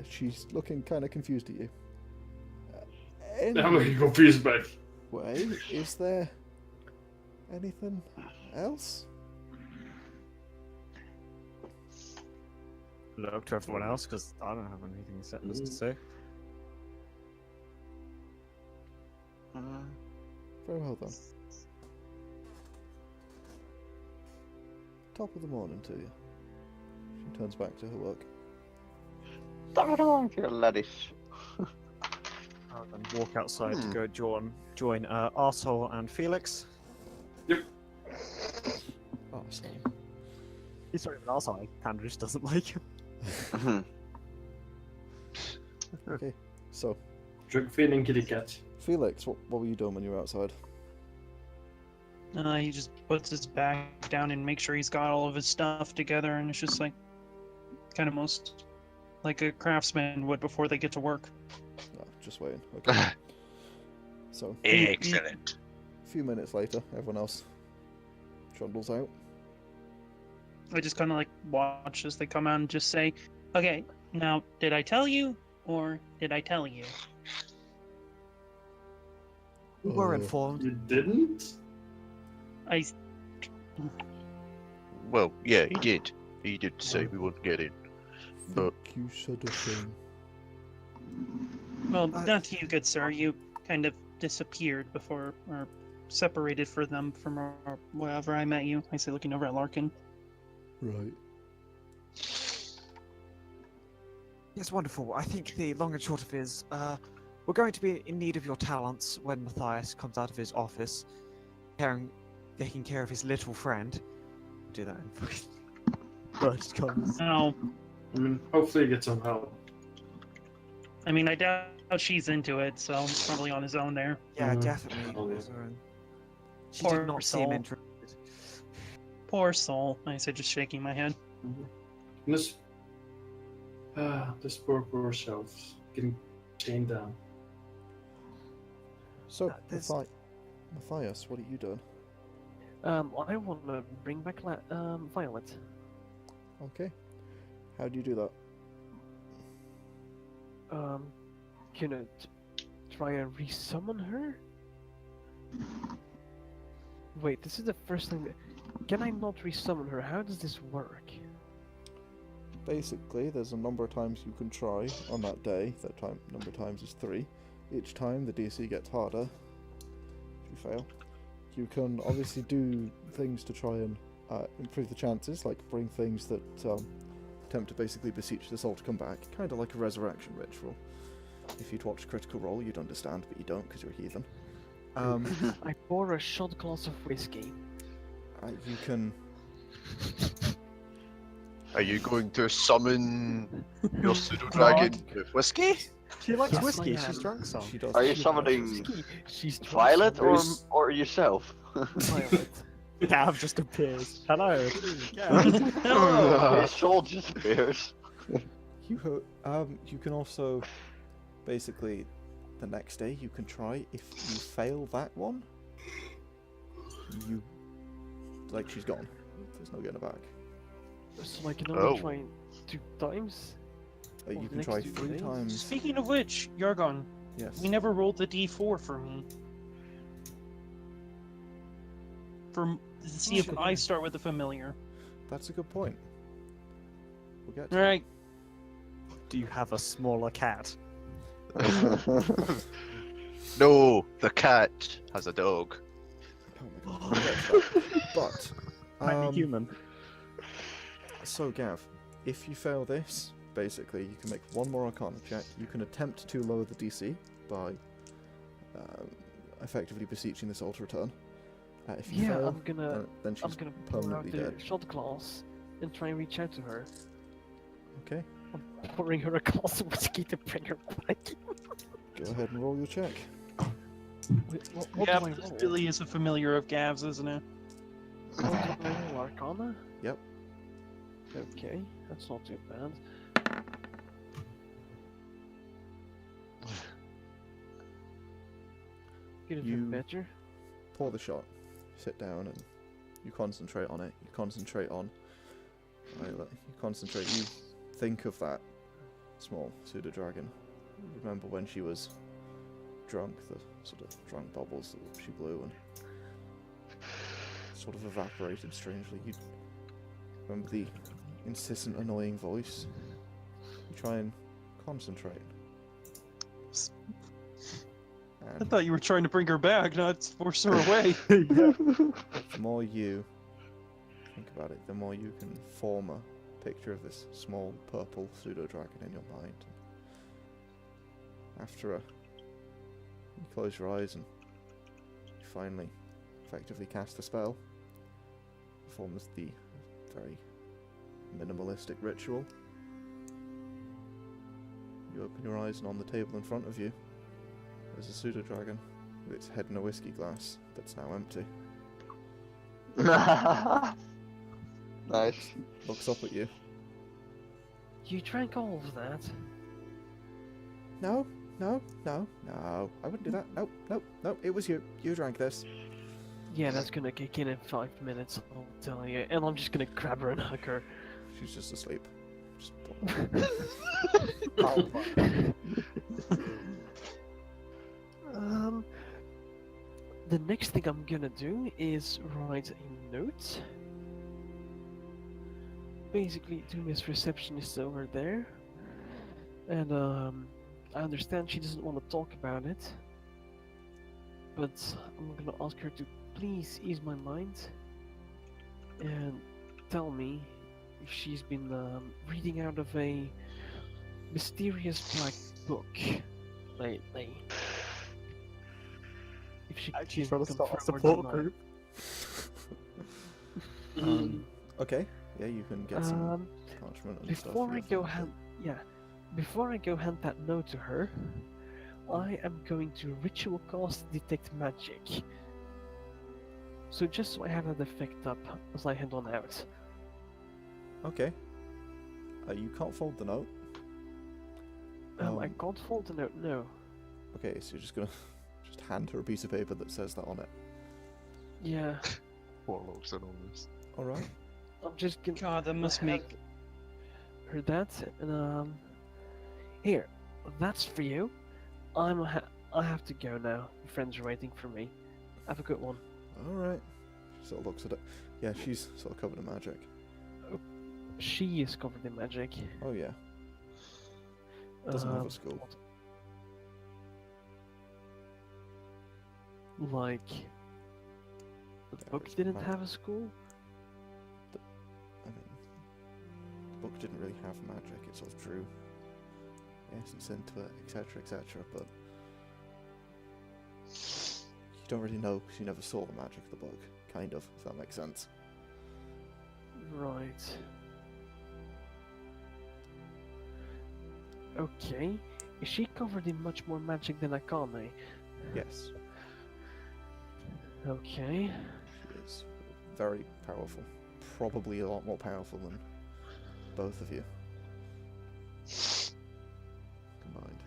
She's looking kind of confused at you. I'm looking confused back. Anyway, is there anything else? Look to everyone else because I don't have anything set to say. Very well then. Top of the morning to you. She turns back to her work. Start along here, laddies. I'll then walk outside to go join Arsehole and Felix. Oh, so. He's not even Arsehole. Panda just doesn't like him. Okay, so Drug feeding kitty cat. Felix, what were you doing when you were outside? He just puts his back down and makes sure he's got all of his stuff together, and it's just like kind of most like a craftsman would before they get to work. Oh, just waiting. Okay. So Excellent. a few minutes later, everyone else trundles out. I just kind of like watch as they come out and just say, "Okay, now did I tell you, or did I tell you?" We were Uh, informed. You didn't? I Well, yeah, he did. He did say we wouldn't get in. But Think you should have been. Well, not to you, good sir. You kind of disappeared before, or separated for them from wherever I met you. I say, looking over at Larkin. Right. Yes, wonderful. I think the long and short of it is, we're going to be in need of your talents when Mathias comes out of his office, taking care of his little friend. Do that in first comes. No, I mean, hopefully you get some help. I mean, I doubt she's into it, so he's probably on his own there. Yeah, Mhm. definitely. Oh, yeah. She Poor did not seem soul. interested. Poor soul. I said, just shaking my head. This poor shelf getting chained down. So, there's- Mathias, what are you doing? I want to bring back Violet. Okay. How do you do that? Can I try and resummon her? Wait, this is the first thing that... Can I not resummon her? How does this work? Basically, there's a number of times you can try on that day. That number of times is 3. Each time the DC gets harder. If you fail, you can obviously do things to try and improve the chances, like bring things that attempt to basically beseech the soul to come back, kind of like a resurrection ritual. If you'd watched Critical Role, you'd understand, but you don't because you're a heathen. I pour a shot glass of whiskey. You can. are you going to summon your pseudo dragon with whiskey? She likes Yes, whiskey. I She's am. drunk some. She does. Are you she summoning She's Violet There's- or yourself? Violet. Gav just appears. Hello. Hello! His soul just appears. You can also basically the next day you can try. If you fail that one, she's gone. There's no getting her back. So I can only Oh. try 2 times? You the can next try 2 3 days? times. Speaking of which, Yargon, Yes. we never rolled the D4 for me. To see if I start with a familiar. That's a good point. We'll get to All right. Do you have a smaller cat? No, the cat has a dog. it. Oh my god. We'll get to that. But Tiny human. so Gav, if you fail this, basically you can make one more Arcana check. You can attempt to lower the DC by effectively beseeching the soul to return. If you Yeah, fail, I'm gonna then she's pour out permanently the dead. shot glass and try and reach out to her. Okay, I'm pouring her a glass of whiskey to bring her back. go ahead and roll your check. Wait, what Yeah, do I this roll? really is a familiar of Gav's, isn't it? What do I roll? Arcana? Yep. Okay, that's not too bad. Could have You- been better. Pour the shot, sit down, and you concentrate on it. You concentrate on. You think of that small pseudo dragon. You remember when she was drunk, the sort of drunk bubbles that she blew and sort of evaporated strangely. You remember the insistent, annoying voice. You try and concentrate. I thought you were trying to bring her back, not force her away. The more you think about it, the more you can form a picture of this small purple pseudo-dragon in your mind. After you close your eyes and you finally effectively cast the spell, performs the very minimalistic ritual. You open your eyes and on the table in front of you there's a pseudo-dragon with its head in a whiskey glass that's now empty. Nice. Looks up at you. You drank all of that? No, I wouldn't do that. No, it was you. You drank this. Yeah, that's gonna kick in 5 minutes, I'll tell you. And I'm just gonna grab her and hug her. She's just asleep. Just The next thing I'm gonna do is write a note. Basically, to Miss Receptionist over there. And I understand she doesn't want to talk about it. But I'm gonna ask her to please ease my mind and tell me if she's been reading out of a mysterious black book lately. If she Actually, can trying to start a confirm or support deny. group. Okay. Yeah, you can get some parchment and stuff. Before I if go you want. before I go hand that note to her, I am going to ritual cast detect magic. So just so I have that effect up as I head on out. Okay. You can't fold the note. I can't fold the note, no. Okay, so you're just gonna just hand her a piece of paper that says that on it. Yeah, Warlocks and all this. Alright. I'm just gonna God, that must have make. her that, and here, that's for you. I have to go now. Your friends are waiting for me. Have a good one. Alright. She sort of looks at it. Yeah, she's sort of covered in magic. She is covered in magic. Oh yeah. Doesn't have a school. Like, the Yeah, book it's didn't mag- have a school? I mean, the book didn't really have magic, it sort of drew essence into it, etc, but you don't really know because you never saw the magic of the book, kind of, if that makes sense. Right. Okay. Is she covered in much more magic than Akane? Yes, Okay. she is very powerful. Probably a lot more powerful than both of you combined.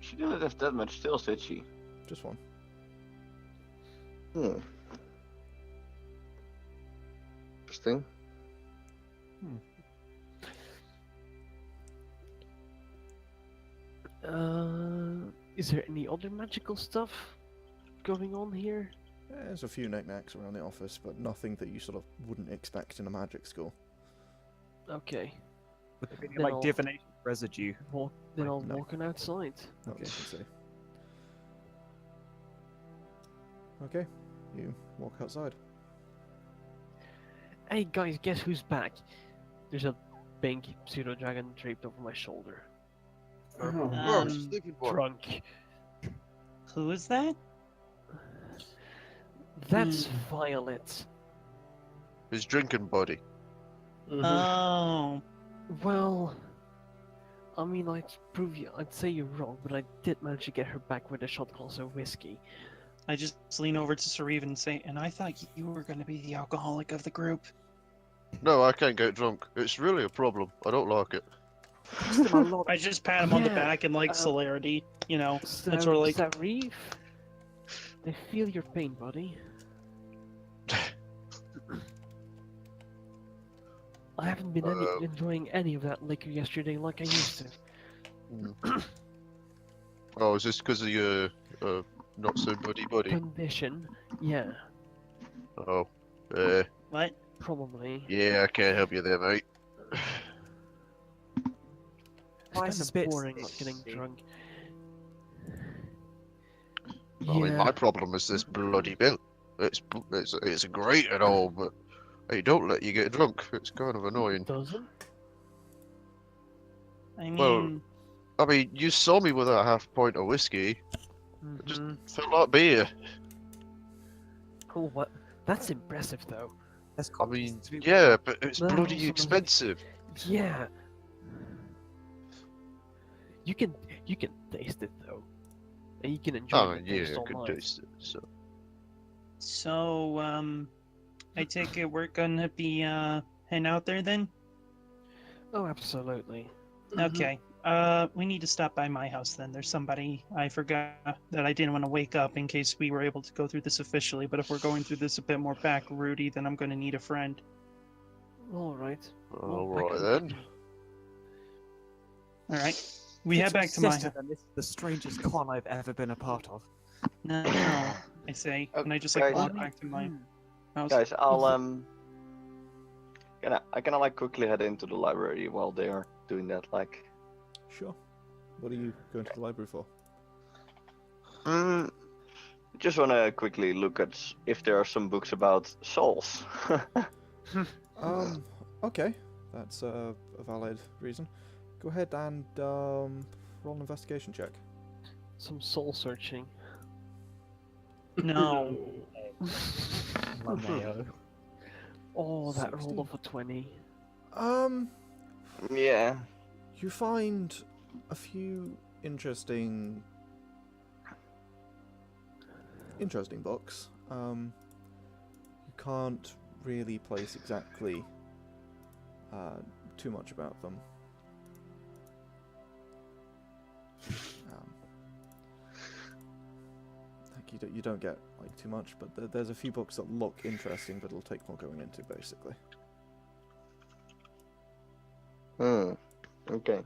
She didn't have that much skills, did she? Just one. Interesting. Is there any other magical stuff going on here? There's a few knickknacks around the office, but nothing that you sort of wouldn't expect in a magic school. Okay. Would there be any, Then like I'll- divination residue? Then I'll No. walk on outside. Not that you can see. Okay, you walk outside. Hey guys, guess who's back? There's a big pseudo dragon draped over my shoulder. Oh, sleeping boy. Drunk. Who is that? That's Violet. His drinking buddy. Oh. Well, I mean, I'd say you're wrong, but I did manage to get her back with a shot glass of whiskey. I just lean over to Sauriv and say, and I thought you were going to be the alcoholic of the group. No, I can't get drunk. It's really a problem. I don't like it. I just pat him on the Yeah, back in like celerity, you know. So, It's sort of like, Sauriv, I feel your pain, buddy. I haven't been enjoying any of that liquor yesterday like I used to. Oh, is this because of your not so buddy? Condition, yeah, Oh, what? probably. yeah, I can't help you there, mate. It's I kind of suspect boring not it's- getting drunk. I mean, my problem is this bloody bill. It's great and all, but hey, don't let you get drunk. It's kind of annoying. Doesn't? I Well, mean, I mean, you saw me with that half pint of whiskey. It just felt like beer. Oh, what? That's impressive, though. That's I mean, to be- yeah, but it's Well, bloody some of it- expensive. Yeah. You can taste it though, and you can enjoy Oh the yeah, taste I all could night. taste it. so I take it we're gonna be heading out there then. Oh, absolutely. Okay. We need to stop by my house then. There's somebody I forgot that I didn't want to wake up in case we were able to go through this officially. But if we're going through this a bit more back Rudy, then I'm going to need a friend. All right. All Well, I right can- then. All right. We head back to my house. And this is the strangest con I've ever been a part of. No, I say, and I just like Guys. walk back to my house. Guys, I'll I can like quickly head into the library while they are doing that. Like, Sure. What are you going to the library for? just want to quickly look at if there are some books about souls. Okay. That's a valid reason. Go ahead and roll an investigation check. Some soul searching. No. Oh, that 16. rolled off a 20. Yeah. You find a few interesting books. You can't really place exactly too much about them. Like you don't get like too much, but there's a few books that look interesting, but it'll take more going into, basically. Okay.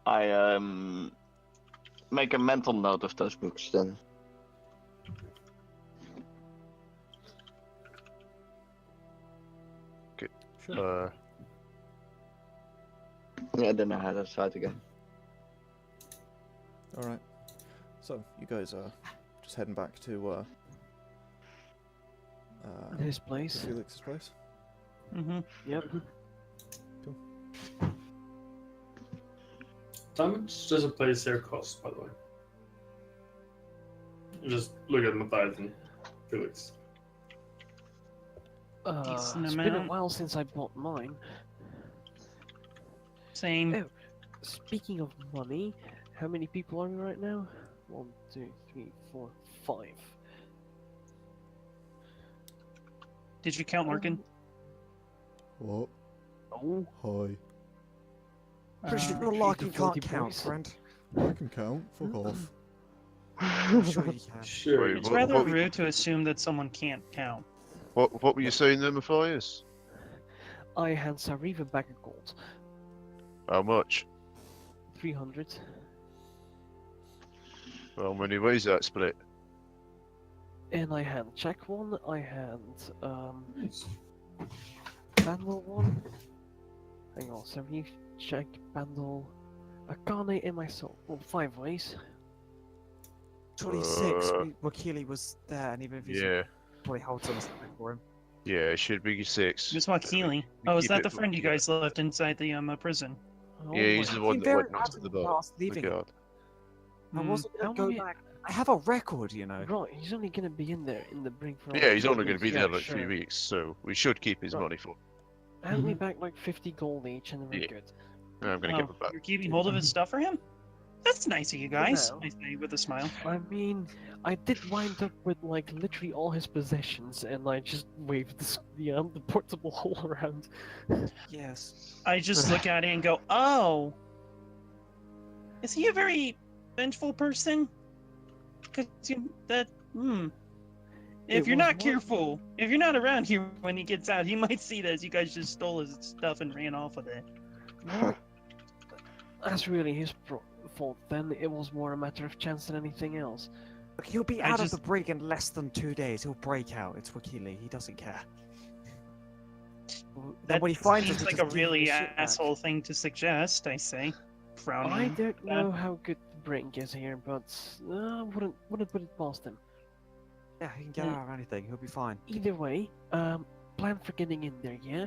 I make a mental note of those books then. Sure. Yeah, then I head outside again. All right. So you guys are just heading back to His place. Felix's place. Mm-hmm. Yep. How much does a place there cost, by the way? Just look at Mathias and Felix. Decent It's been a amount. while since I bought mine. Same. Oh. Speaking of money, how many people are we right now? 1, 2, 3, 4, 5. Did you count Morgan? What? Oh, Hi. Pretty Uh, sure the Larkin can't floaty count, boys. friend. I can count. Fuck off. I'm sure you can. Sure. Wait, It's what- rather what- rude to assume that someone can't count. What were you saying there, Mathias? I hand Sauriv a bag of gold. How much? 300. How many ways that split? And I hand check one. I hand Pandal one. Hang on, Sauriv, check, Pandal, Akane, and myself. Well, 5 ways. 26. Wakili was there, and even if he's Yeah. probably holds on something for him. Yeah, it should be 6. Miss Wakili. We Oh, is keep that it the for- friend you yeah. guys left inside the prison? Oh, Yeah, he's my- the one Been that very went onto the adamant boat. about The leaving him. guard. I wasn't How gonna go many- back. I have a record, you know. Right, he's only gonna be in there in the brink for. Yeah, like he's 3 only going to be weeks. there Yeah, like sure. 3 weeks, so we should keep his Right. money for. Hand me back like 50 gold each, and we're Yeah. good. I'm going to give Oh, it back. you're keeping hold of his stuff for him? That's nice of you guys. now. I say with a smile. I mean, I did wind up with like literally all his possessions, and I just waved the portable hole around. Yes. I just look at it and go, "Oh, is he a very vengeful person?" Because that, If It you're was not more- careful, if you're not around here when he gets out, he might see that as you guys just stole his stuff and ran off with it. Well, that's really his fault. Then it was more a matter of chance than anything else. Look, he'll be I out just- of the brig in less than 2 days. He'll break out. It's Wakili. He doesn't care. Then That when he finds us, seems he'll like just a give him really his shit back. asshole thing to suggest. I say. frowning. I don't know how good the Brink is here, but wouldn't put it past him. Yeah, he can get out of anything. He'll be fine. Either way, plan for getting in there, yeah?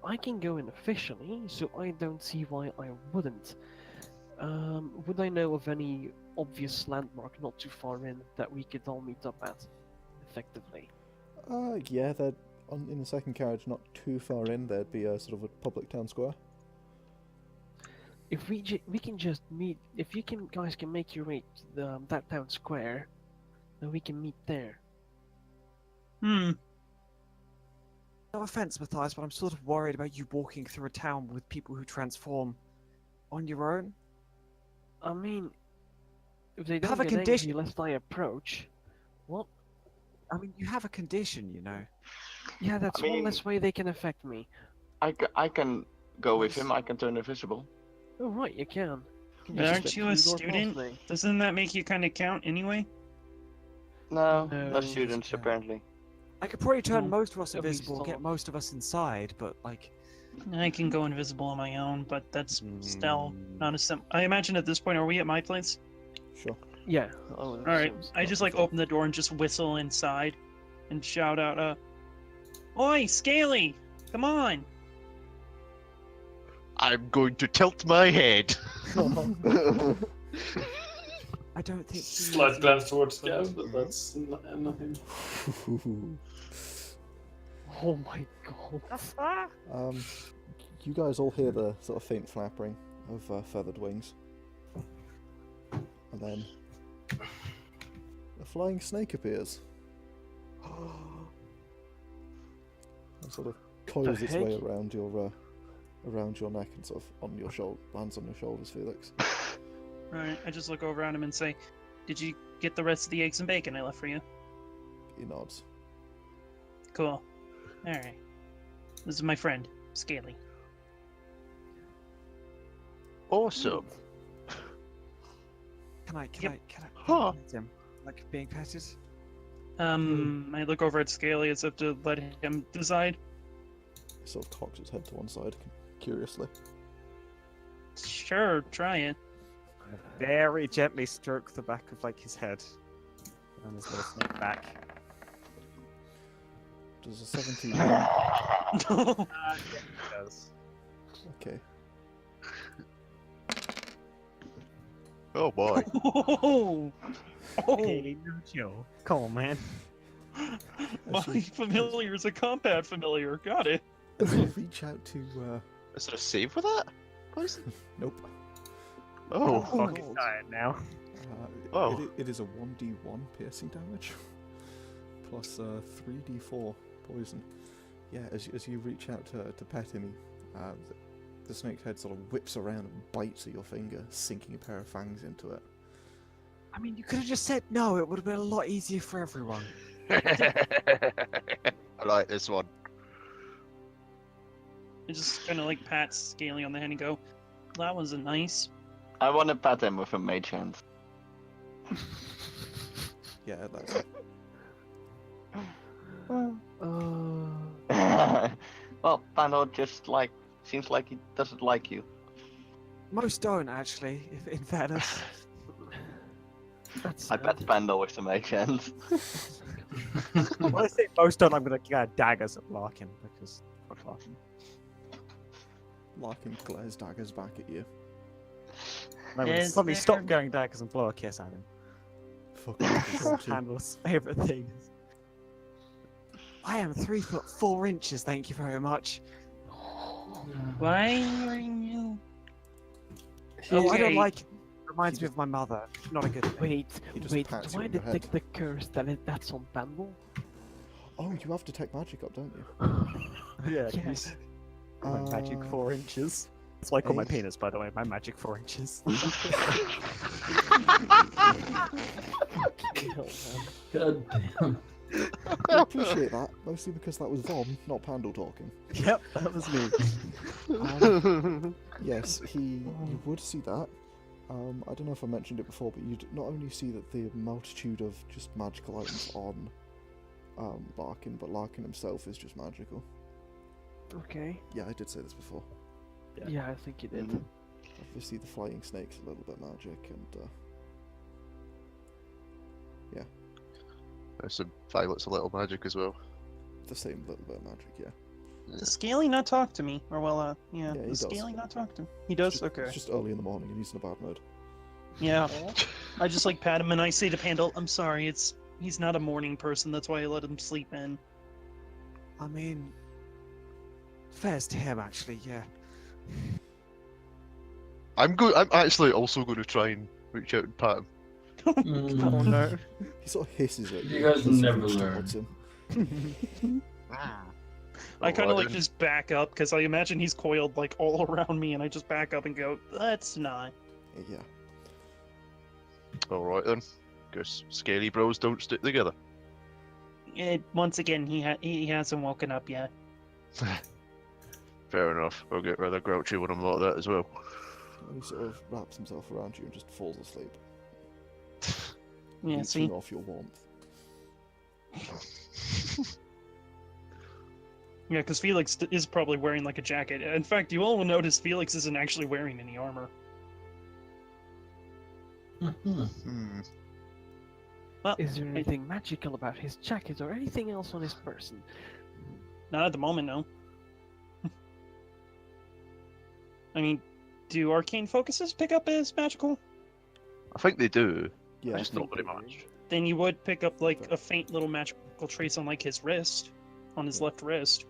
I can go in officially, so I don't see why I wouldn't. Would I know of any obvious landmark not too far in that we could all meet up at, effectively? Yeah, they're in the second carriage, not too far in. There'd be a sort of a public town square. If we can just meet, if you guys can make your way to that town square, then we can meet there. Hmm. No offense, Mathias, but I'm sort of worried about you walking through a town with people who transform on your own. I mean, if they don't Have a get condition. angry lest I approach, what? I mean, you have a condition, you know. Yeah, that's I one mean- less way they can affect me. I can go with him. I can turn invisible. Oh right, you can. You can But just aren't slip you through a the door past student? me. Doesn't that make you kind of count anyway? No, No, no students yeah. apparently. I could probably turn Well, most of us at least invisible, get some. most of us inside, but like, I can go invisible on my own, but that's still not a sim. I imagine at this point, are we at my place? Sure. Yeah. I would All right. assume so. I just like open the door and just whistle inside, and shout out, "Oi, Scaly, come on!" I'm going to tilt my head. I don't think. he Slight needs glance you. towards Gav, but that's not him. Oh my god. You guys all hear the sort of faint flapping of feathered wings, and then a flying snake appears. And sort of coils its way heck? around your neck and sort of on your shoulder, lands on your shoulders, Felix. All right. I just look over at him and say, "Did you get the rest of the eggs and bacon I left for you?" He nods. Cool. All right. This is my friend, Scaly. Awesome. Can I Huh. pet him? Like being petted? I look over at Scaly as if to let him decide. He sort of cocks his head to one side, curiously. Sure, try it. I very gently stroke the back of like his head and his little snake back. Does a 17? No. It does. Okay. Oh boy. Oh, Hey, no chill. Come on, man. my familiar is a combat familiar. Got it. As you reach out to, Is there a save with that? Please? nope. Oh. Fucking tired now. Oh. It is a 1d1 piercing damage, plus 3d4 poison. Yeah, as you reach out to pet him, the snake's head sort of whips around and bites at your finger, sinking a pair of fangs into it. I mean, you could have just said no. It would have been a lot easier for everyone. I like this one. I just kind of like pat Scaly on the head and go, "That was a nice." I want to pat him with a mage hand. Yeah, that's it. Well, Pandal just like seems like he doesn't like you. Most don't actually, if in fairness. That's I bet Pandal with the mage hand. When I say most don't, I'm gonna get daggers at Larkin because fuck Larkin. Larkin glares daggers back at you. I'm gonna Is suddenly there- stop going daggers and blow a kiss at him. Fuck off. Handle's favourite thing. I am 3'4", thank you very much. Why are you? Oh, I don't Okay. like. Reminds me of my mother. Not a good thing. Wait, He just wait, pats do you I on your detect head. the curse that's on Pandal? Oh, you have detect magic up, don't you? Yeah. Yes. My magic 4 inches. That's why I call my Eight. penis, by the way. My magic 4 inches. God damn. I appreciate that, mostly because that was Von, not Pandal talking. Yep, that was me. Yes, you would see that. I don't know if I mentioned it before, but you'd not only see that the multitude of just magical items on Larkin, but Larkin himself is just magical. Okay. Yeah, I did say this before. Yeah. Yeah, I think you did. Obviously, the flying snake's a little bit magic, and There's some Violet's a little magic as well. the same little bit of magic, yeah. Does Scaly not talk to me? Or well, yeah. Yeah, he does does. Scaly not talk to me? He does? It's Okay. just early in the morning, and he's in a bad mood. Yeah. I just like pat him and I say to Pandal, I'm sorry, he's not a morning person, that's why I let him sleep in. I mean, fair's to him, actually, yeah. I'm actually also going to try and reach out and pat him. Oh no. He sort of hisses at You you. guys as you never reach learn. towards him. I kind of like then. just back up, because I imagine he's coiled like all around me, and I just back up and go, that's not. Yeah. Alright then. Guess scaly bros don't stick together. Once again, he hasn't woken up yet. Fair enough. I'll get rather grouchy when I'm like that as well. And he sort of wraps himself around you and just falls asleep. Yeah, leeching see? off your warmth. Yeah, because Felix is probably wearing like a jacket. In fact, you all will notice Felix isn't actually wearing any armor. Hmm. Well, Is there anything magical about his jacket or anything else on his person? not at the moment, no. I mean, do arcane focuses pick up as magical? I think they do. Yeah, Just not very much. Then you would pick up like a faint little magical trace on like his wrist, on his left wrist.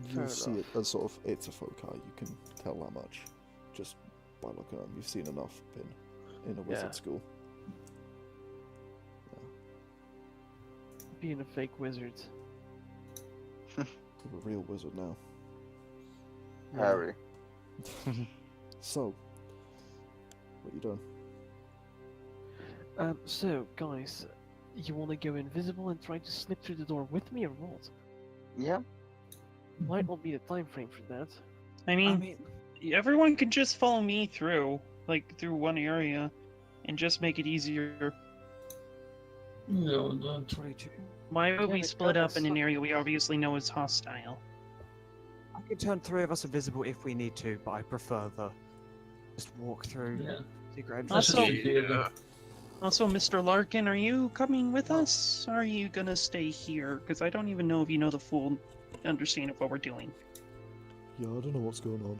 you Fair see it as sort of, it's a foci, you can tell that much. Just by looking at them, you've seen enough in a wizard Yeah. school. Being a fake wizard. You're a real wizard now. Harry. So, what you doing? So, guys, you want to go invisible and try to slip through the door with me or what? Yeah. Might not be the time frame for that. I mean, everyone can just follow me through, like through one area, and just make it easier. No, don't. 22. Why would Yeah, we but split up in an that's- area we obviously know is hostile? I can turn 3 of us invisible if we need to, but I prefer the just walk through Yeah. secret entrance. Also- That's a good idea. Also, Mr. Larkin, are you coming with us? Or are you gonna stay here? Because I don't even know if you know the full understanding of what we're doing. Yeah, I don't know what's going on.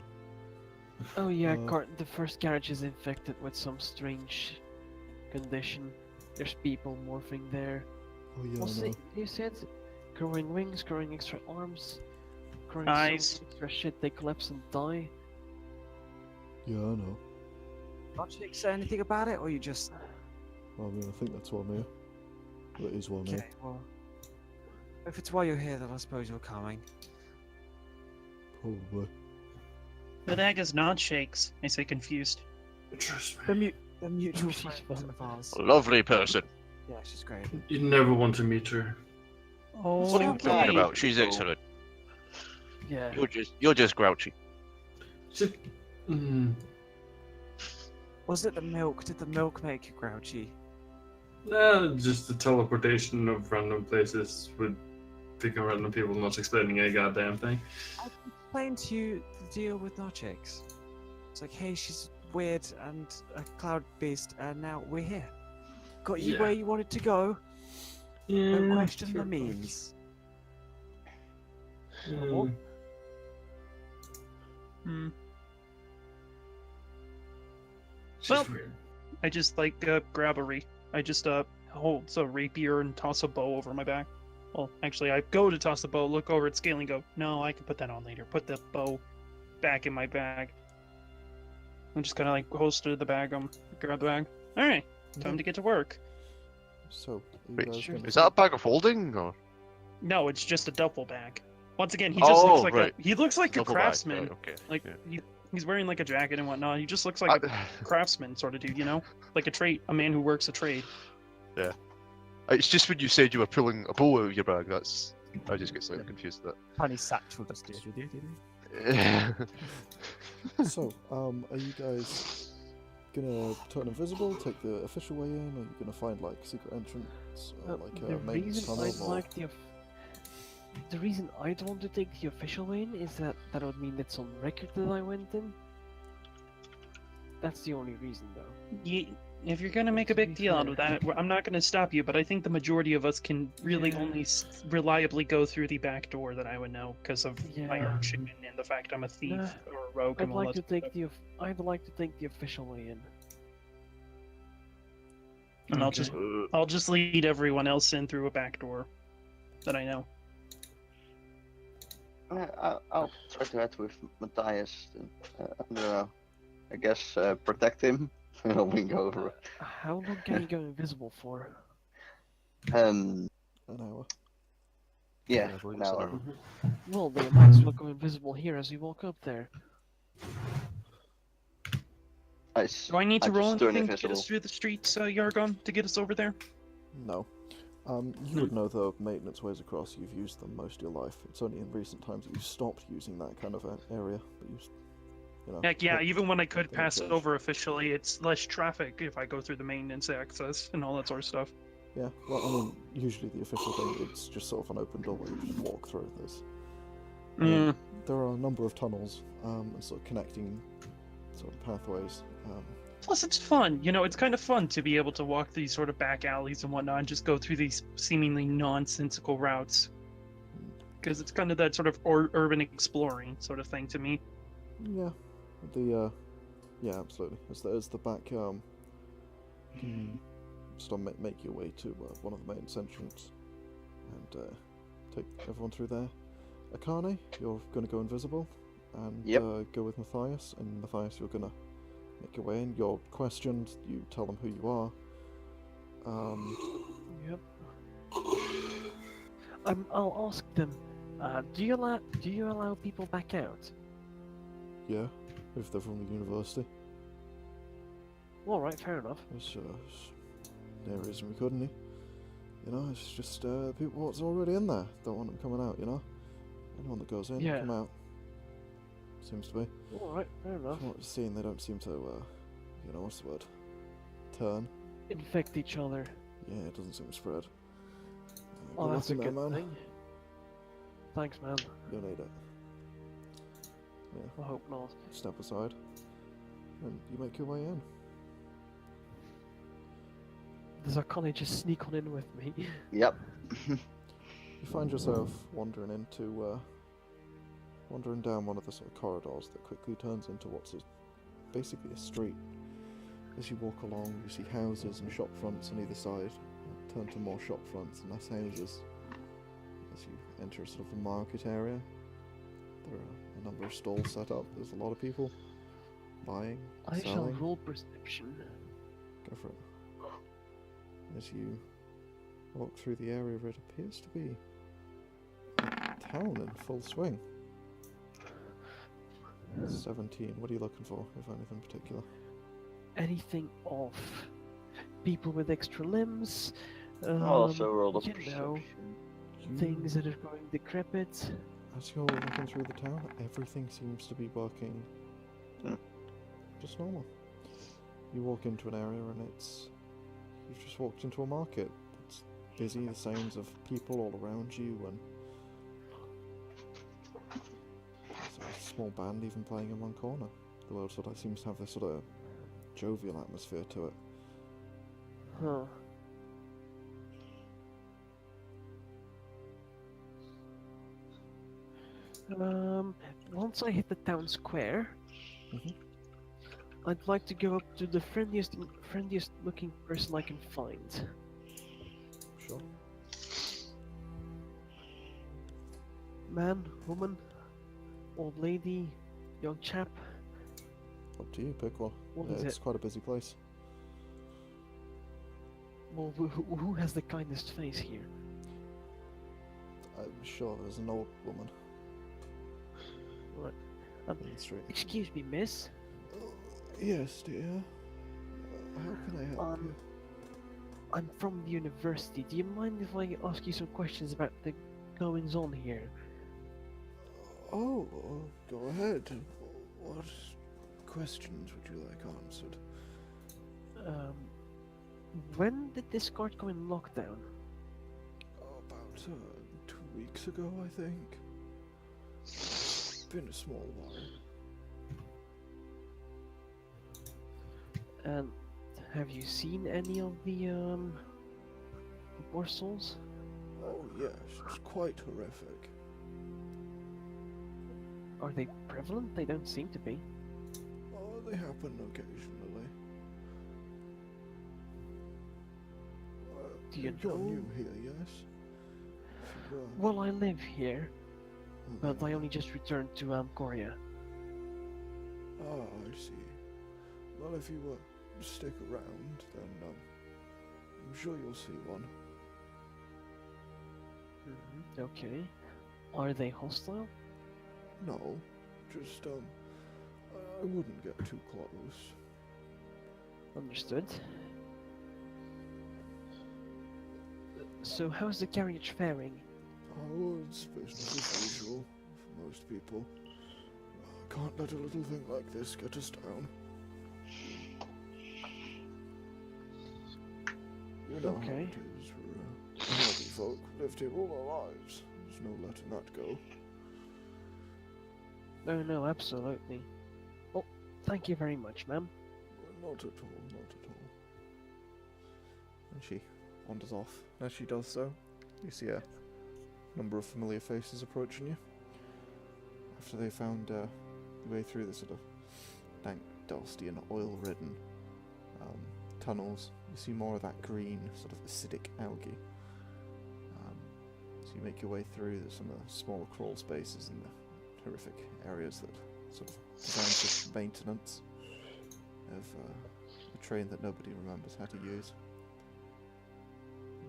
Oh yeah, Uh, the first carriage is infected with some strange condition. There's people morphing there. Oh yeah, What's I know. it you said? Growing wings, growing extra arms, growing Eyes. so much extra shit, they collapse and die. Yeah, I know. Not you say anything about it, or you just I mean, I think that's why I'm here. That is why I'm okay? here. Well, if it's why you're here, then I suppose you're coming. Probably. The heck is not shakes? I say confused. Trust The, me. the mutual she's friend fun. of ours. Lovely person. Yeah, she's great. You never want to meet her. Oh, What are you okay. talking about? She's excellent. Yeah. You're just grouchy. She- Was it the milk? Did the milk make you grouchy? Nah, just the teleportation of random places with picking random people not explaining a goddamn thing. I explained to you the deal with Notchix. It's like, hey, she's weird and a cloud beast, and now we're here. Got you Yeah. where you wanted to go. Yeah, Don't question fair the point. means. Hmm. Hmm. She's Well- weird. I just like grab I just hold a rapier and toss a bow over my back. Well, actually, I go to toss the bow, look over at Scaly, and go, "No, I can put that on later." Put the bow back in my bag. I'm just kind of like holster the bag. Grab the bag. All right, time to get to work. So, are you Wait, guys sure. gonna- Is that a bag of holding or No, it's just a duffel bag. Once again, he just looks like right. he looks like a Double bag, craftsman. right, okay. Like yeah. he's wearing like a jacket and whatnot. He just looks like a craftsman sort of dude, you know, like a man who works a trade. It's just when you said you were pulling a bow out of your bag. I just get slightly confused with Tiny satchel just that. So, are you guys gonna turn invisible, take the official way in, or are you gonna find like secret entrance, or like the a main reason tunnel? I'd like the reason I don't want to take the official way in is that would mean it's on record that I went in. That's the only reason, though. If you're gonna make a To be big deal out of fair. that, I'm not gonna stop you. But I think the majority of us can really Yeah. only reliably go through the back door that I would know because of my Yeah. action and the fact I'm a thief Nah, or a rogue I'd and all like that to take stuff. I'd like to take the official way in. And Okay. I'll just lead everyone else in through a back door that I know. I'll try to head with Matthias. And, I guess protect him. We go over. How long can you go invisible for? Um, An hour. yeah, I believe an so. hour. Well, then you might as well go invisible here as you walk up there. Nice. Do I need to roll just turn anything to get invisible. us through the streets, Yargon, to get us over there? No. You would know the maintenance ways across. You've used them most of your life. It's only in recent times that you've stopped using that kind of area. But you know. Heck yeah, but even when I could they pass it change. over officially, it's less traffic if I go through the maintenance access and all that sort of stuff. Yeah. Well, I mean, usually the official thing, it's just sort of an open door where you just walk through. Mm. There are a number of tunnels and sort of connecting sort of pathways. Plus, it's fun. You know, it's kind of fun to be able to walk these sort of back alleys and whatnot and just go through these seemingly nonsensical routes. Because it's kind of that sort of urban exploring sort of thing to me. Yeah. Yeah, absolutely. As the back, you can sort of make your way to one of the main entrance and take everyone through there. Akane, you're going to go invisible and go with Mathias. And Mathias, you're going to make your way in. You're questioned. You tell them who you are. Yep. I'll ask them. Do you allow people back out? Yeah, if they're from the university. All right, fair enough. There's no reason we couldn't. You know, it's just people what's already in there. Don't want them coming out. You know, anyone that goes in, Yeah. come out. Seems to be. All right, fair enough. From what we've seen, they don't seem to, you know, what's the word? Turn. Infect each other. Yeah, it doesn't seem to spread. Oh, Good that's a luck in good there, man. thing. Thanks, man. You'll need it. I hope not. Step aside, and you make your way in. Does Akane just sneak on in with me? Yep. You find yourself wandering down one of the sort of corridors that quickly turns into what's basically a street. As you walk along, you see houses and shop fronts on either side. Turn to more shop fronts and less houses. As you enter sort of a market area, there are a number of stalls set up. There's a lot of people buying, I shall selling. roll perception. Go for it. As you walk through the area, it appears to be a town in full swing. 17. What are you looking for, if anything particular? Anything off? People with extra limbs. I'll also roll a you know, perception. things that are going decrepit. As you're looking through the town, everything seems to be working just normal. You walk into an area and you've just walked into a market. It's busy, the sounds of people all around you, and there's a small band even playing in one corner. The world sort of seems to have this sort of jovial atmosphere to it. Huh. Once I hit the town square, Mhm. I'd like to go up to the friendliest looking person I can find. Sure. Man, woman, old lady, young chap. Up to you, pick one. What Yeah, is it's it? quite a busy place. Well, who has the kindest face here? I'm sure there's an old woman Right. in the street. Excuse me, miss. Yes, dear. How can I help you? I'm from the university. Do you mind if I ask you some questions about the goings on here? Oh, go ahead. What questions would you like answered? When did this guard go in lockdown? About 2 weeks ago, I think. Been a small while. And have you seen any of the morsels? Oh yes, it's quite horrific. Are they prevalent? They don't seem to be. Oh, they happen occasionally. Do you You're know? new here, yes? If you were, Well, I live here, but then- I only just returned to Korea. Ah, I see. Well, if you stick around, then I'm sure you'll see one. Okay. Are they hostile? No, just I wouldn't get too close. Understood. So how's the carriage faring? Oh, it's business as usual for most people. Can't let a little thing like this get us down. You know how Okay. it is. We're healthy folk, lived here all our lives. There's no letting that go. No, absolutely. Well, thank you very much, ma'am. Not at all, not at all. And she wanders off. As she does so, you see a number of familiar faces approaching you. After they found the way through the sort of dank, dusty and oil-ridden tunnels, you see more of that green, sort of acidic algae. So you make your way through some of the smaller crawl spaces and the horrific areas that sort of designed for maintenance of a train that nobody remembers how to use.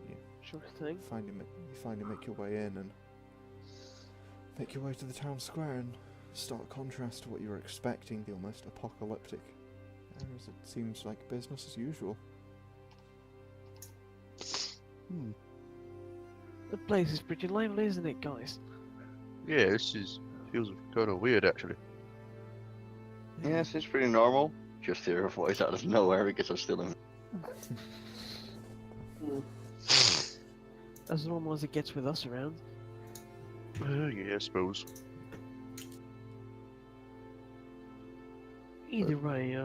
You Sure thing. finally make your way in and make your way to the town square in stark contrast to what you were expecting, the almost apocalyptic. As it seems like business as usual. The place is pretty lively, isn't it, guys? Yeah, feels kind of weird actually. Yes, it's pretty normal. Just hear a voice out of nowhere because I'm still in. As normal as it gets with us around. Yeah, I suppose. Either way,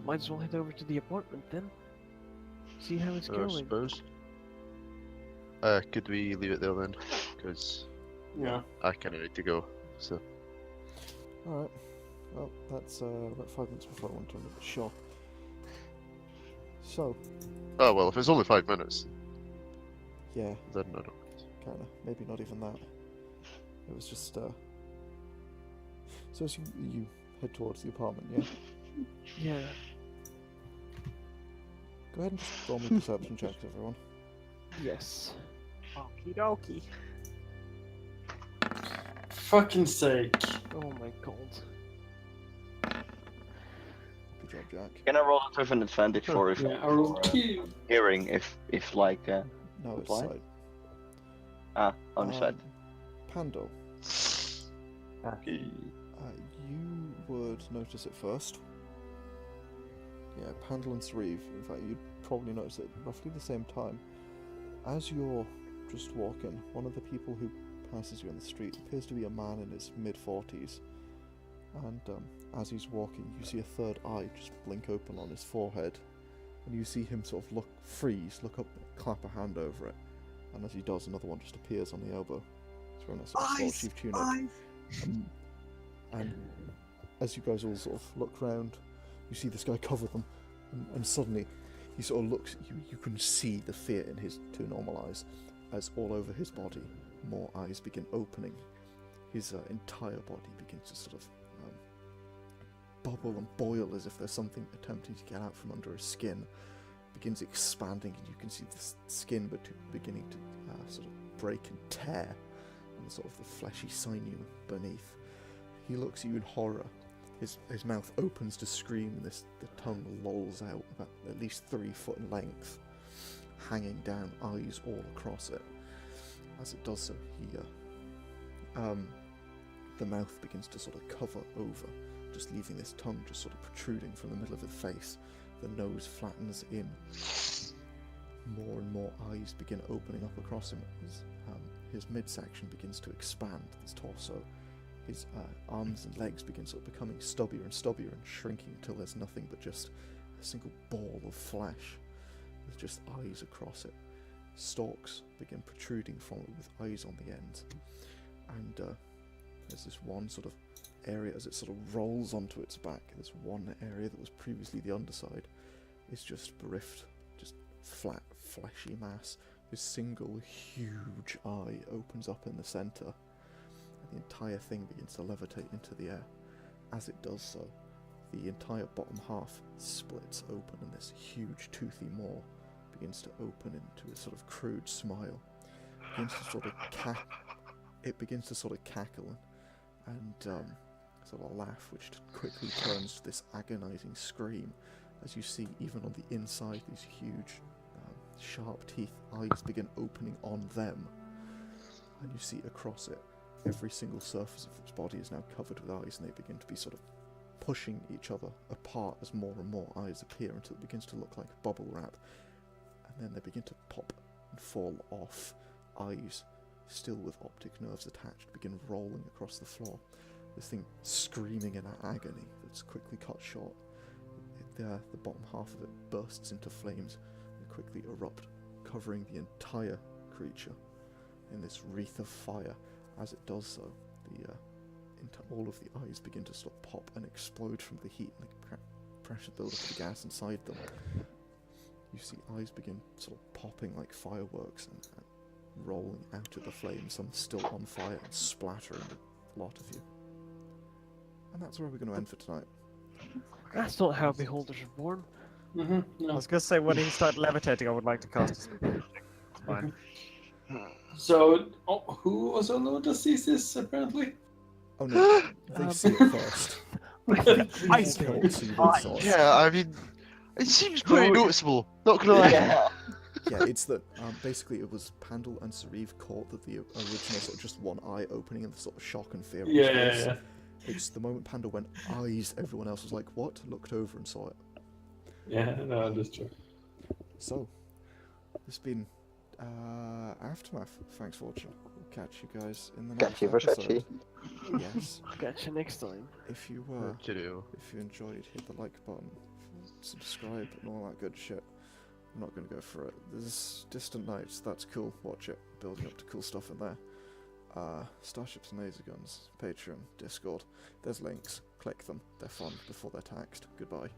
might as well head over to the apartment then. See how it's I going. suppose. Could we leave it there then? Because Yeah. I kind of need to go. So. Alright. Well, that's about 5 minutes before I went to the shop. So, Oh well, if it's only 5 minutes, yeah, then I don't. kinda. Maybe not even that. It was just, So as you head towards the apartment, yeah? Yeah. Go ahead and just roll me perception checks, everyone. Yes. Okie dokie. Fucking sake. Oh my god. Good job, Jack. Can I roll it with an advantage for if Yeah, I rolled for, 2. hearing if like No, it's Reply? side. on the side? Pandal, you would notice it first. Yeah, Pandal and Sauriv. In fact, you'd probably notice it roughly the same time. As you're just walking, one of the people who passes you on the street appears to be a man in his mid-40s. And as he's walking, you see a third eye just blink open on his forehead. And you see him sort of freeze, look up, clap a hand over it. And as he does, another one just appears on the elbow. He's wearing a sort of sword-sheath tunic. And as you guys all sort of look round, you see this guy cover them, and suddenly he sort of looks. You can see the fear in his two normal eyes, as all over his body, more eyes begin opening. His entire body begins to sort of bubble and boil as if there's something attempting to get out from under his skin. Begins expanding, and you can see the skin beginning to sort of break and tear, and sort of the fleshy sinew beneath. He looks at you in horror. His mouth opens to scream, and the tongue lolls out about at least 3 foot in length, hanging down, eyes all across it. As it does so, the mouth begins to sort of cover over, just leaving this tongue just sort of protruding from the middle of the face. The nose flattens in. More and more eyes begin opening up across him. His midsection begins to expand, his torso, his arms and legs begin sort of becoming stubbier and stubbier and shrinking until there's nothing but just a single ball of flesh with just eyes across it. Stalks begin protruding from it with eyes on the ends, and there's this one sort of area as it sort of rolls onto its back. This one area that was previously the underside is just bereft, just flat, fleshy mass. This single huge eye opens up in the centre, and the entire thing begins to levitate into the air. As it does so, the entire bottom half splits open, and this huge toothy maw begins to open into a sort of crude smile. It begins to sort of cackle and sort of laugh, which quickly turns to this agonizing scream as you see, even on the inside, these huge sharp teeth eyes begin opening on them, and you see across it every single surface of its body is now covered with eyes, and they begin to be sort of pushing each other apart as more and more eyes appear until it begins to look like bubble wrap, and then they begin to pop and fall off. Eyes, still with optic nerves attached, begin rolling across the floor. This thing screaming in agony that's quickly cut short. The bottom half of it bursts into flames and quickly erupt, covering the entire creature in this wreath of fire. As it does so, all of the eyes begin to sort of pop and explode from the heat and the pressure buildup of the gas inside them. You see eyes begin sort of popping like fireworks and rolling out of the flames, some still on fire and splattering a lot of you. And that's where we're going to end for tonight. That's not how beholders are born. I was going to say, when he started levitating, I would like to cast a fine. So, who was allowed to see this, apparently? Oh no, they see it first. I You see can't see the source. Yeah, I mean, it seems pretty noticeable. Not gonna lie. Yeah. Yeah, it's that basically it was Pandal and Sauriv caught that the original sort of just one eye opening and the sort of shock and fear on his face. Yeah. It's the moment Pandal went eyes, everyone else was like, what? Looked over and saw it. Yeah, no, that's true. So, it's been Aftermath. Thanks for watching. We'll catch you guys in the next Catchy episode. Versace. Yes. I'll catch you next time. If you enjoyed, hit the like button, subscribe, and all that good shit. I'm not going to go for it. There's Distant Nights, that's cool, watch it. Building up to cool stuff in there. Starships and Laserguns, Patreon, Discord. There's links, click them, they're fun before they're taxed. Goodbye.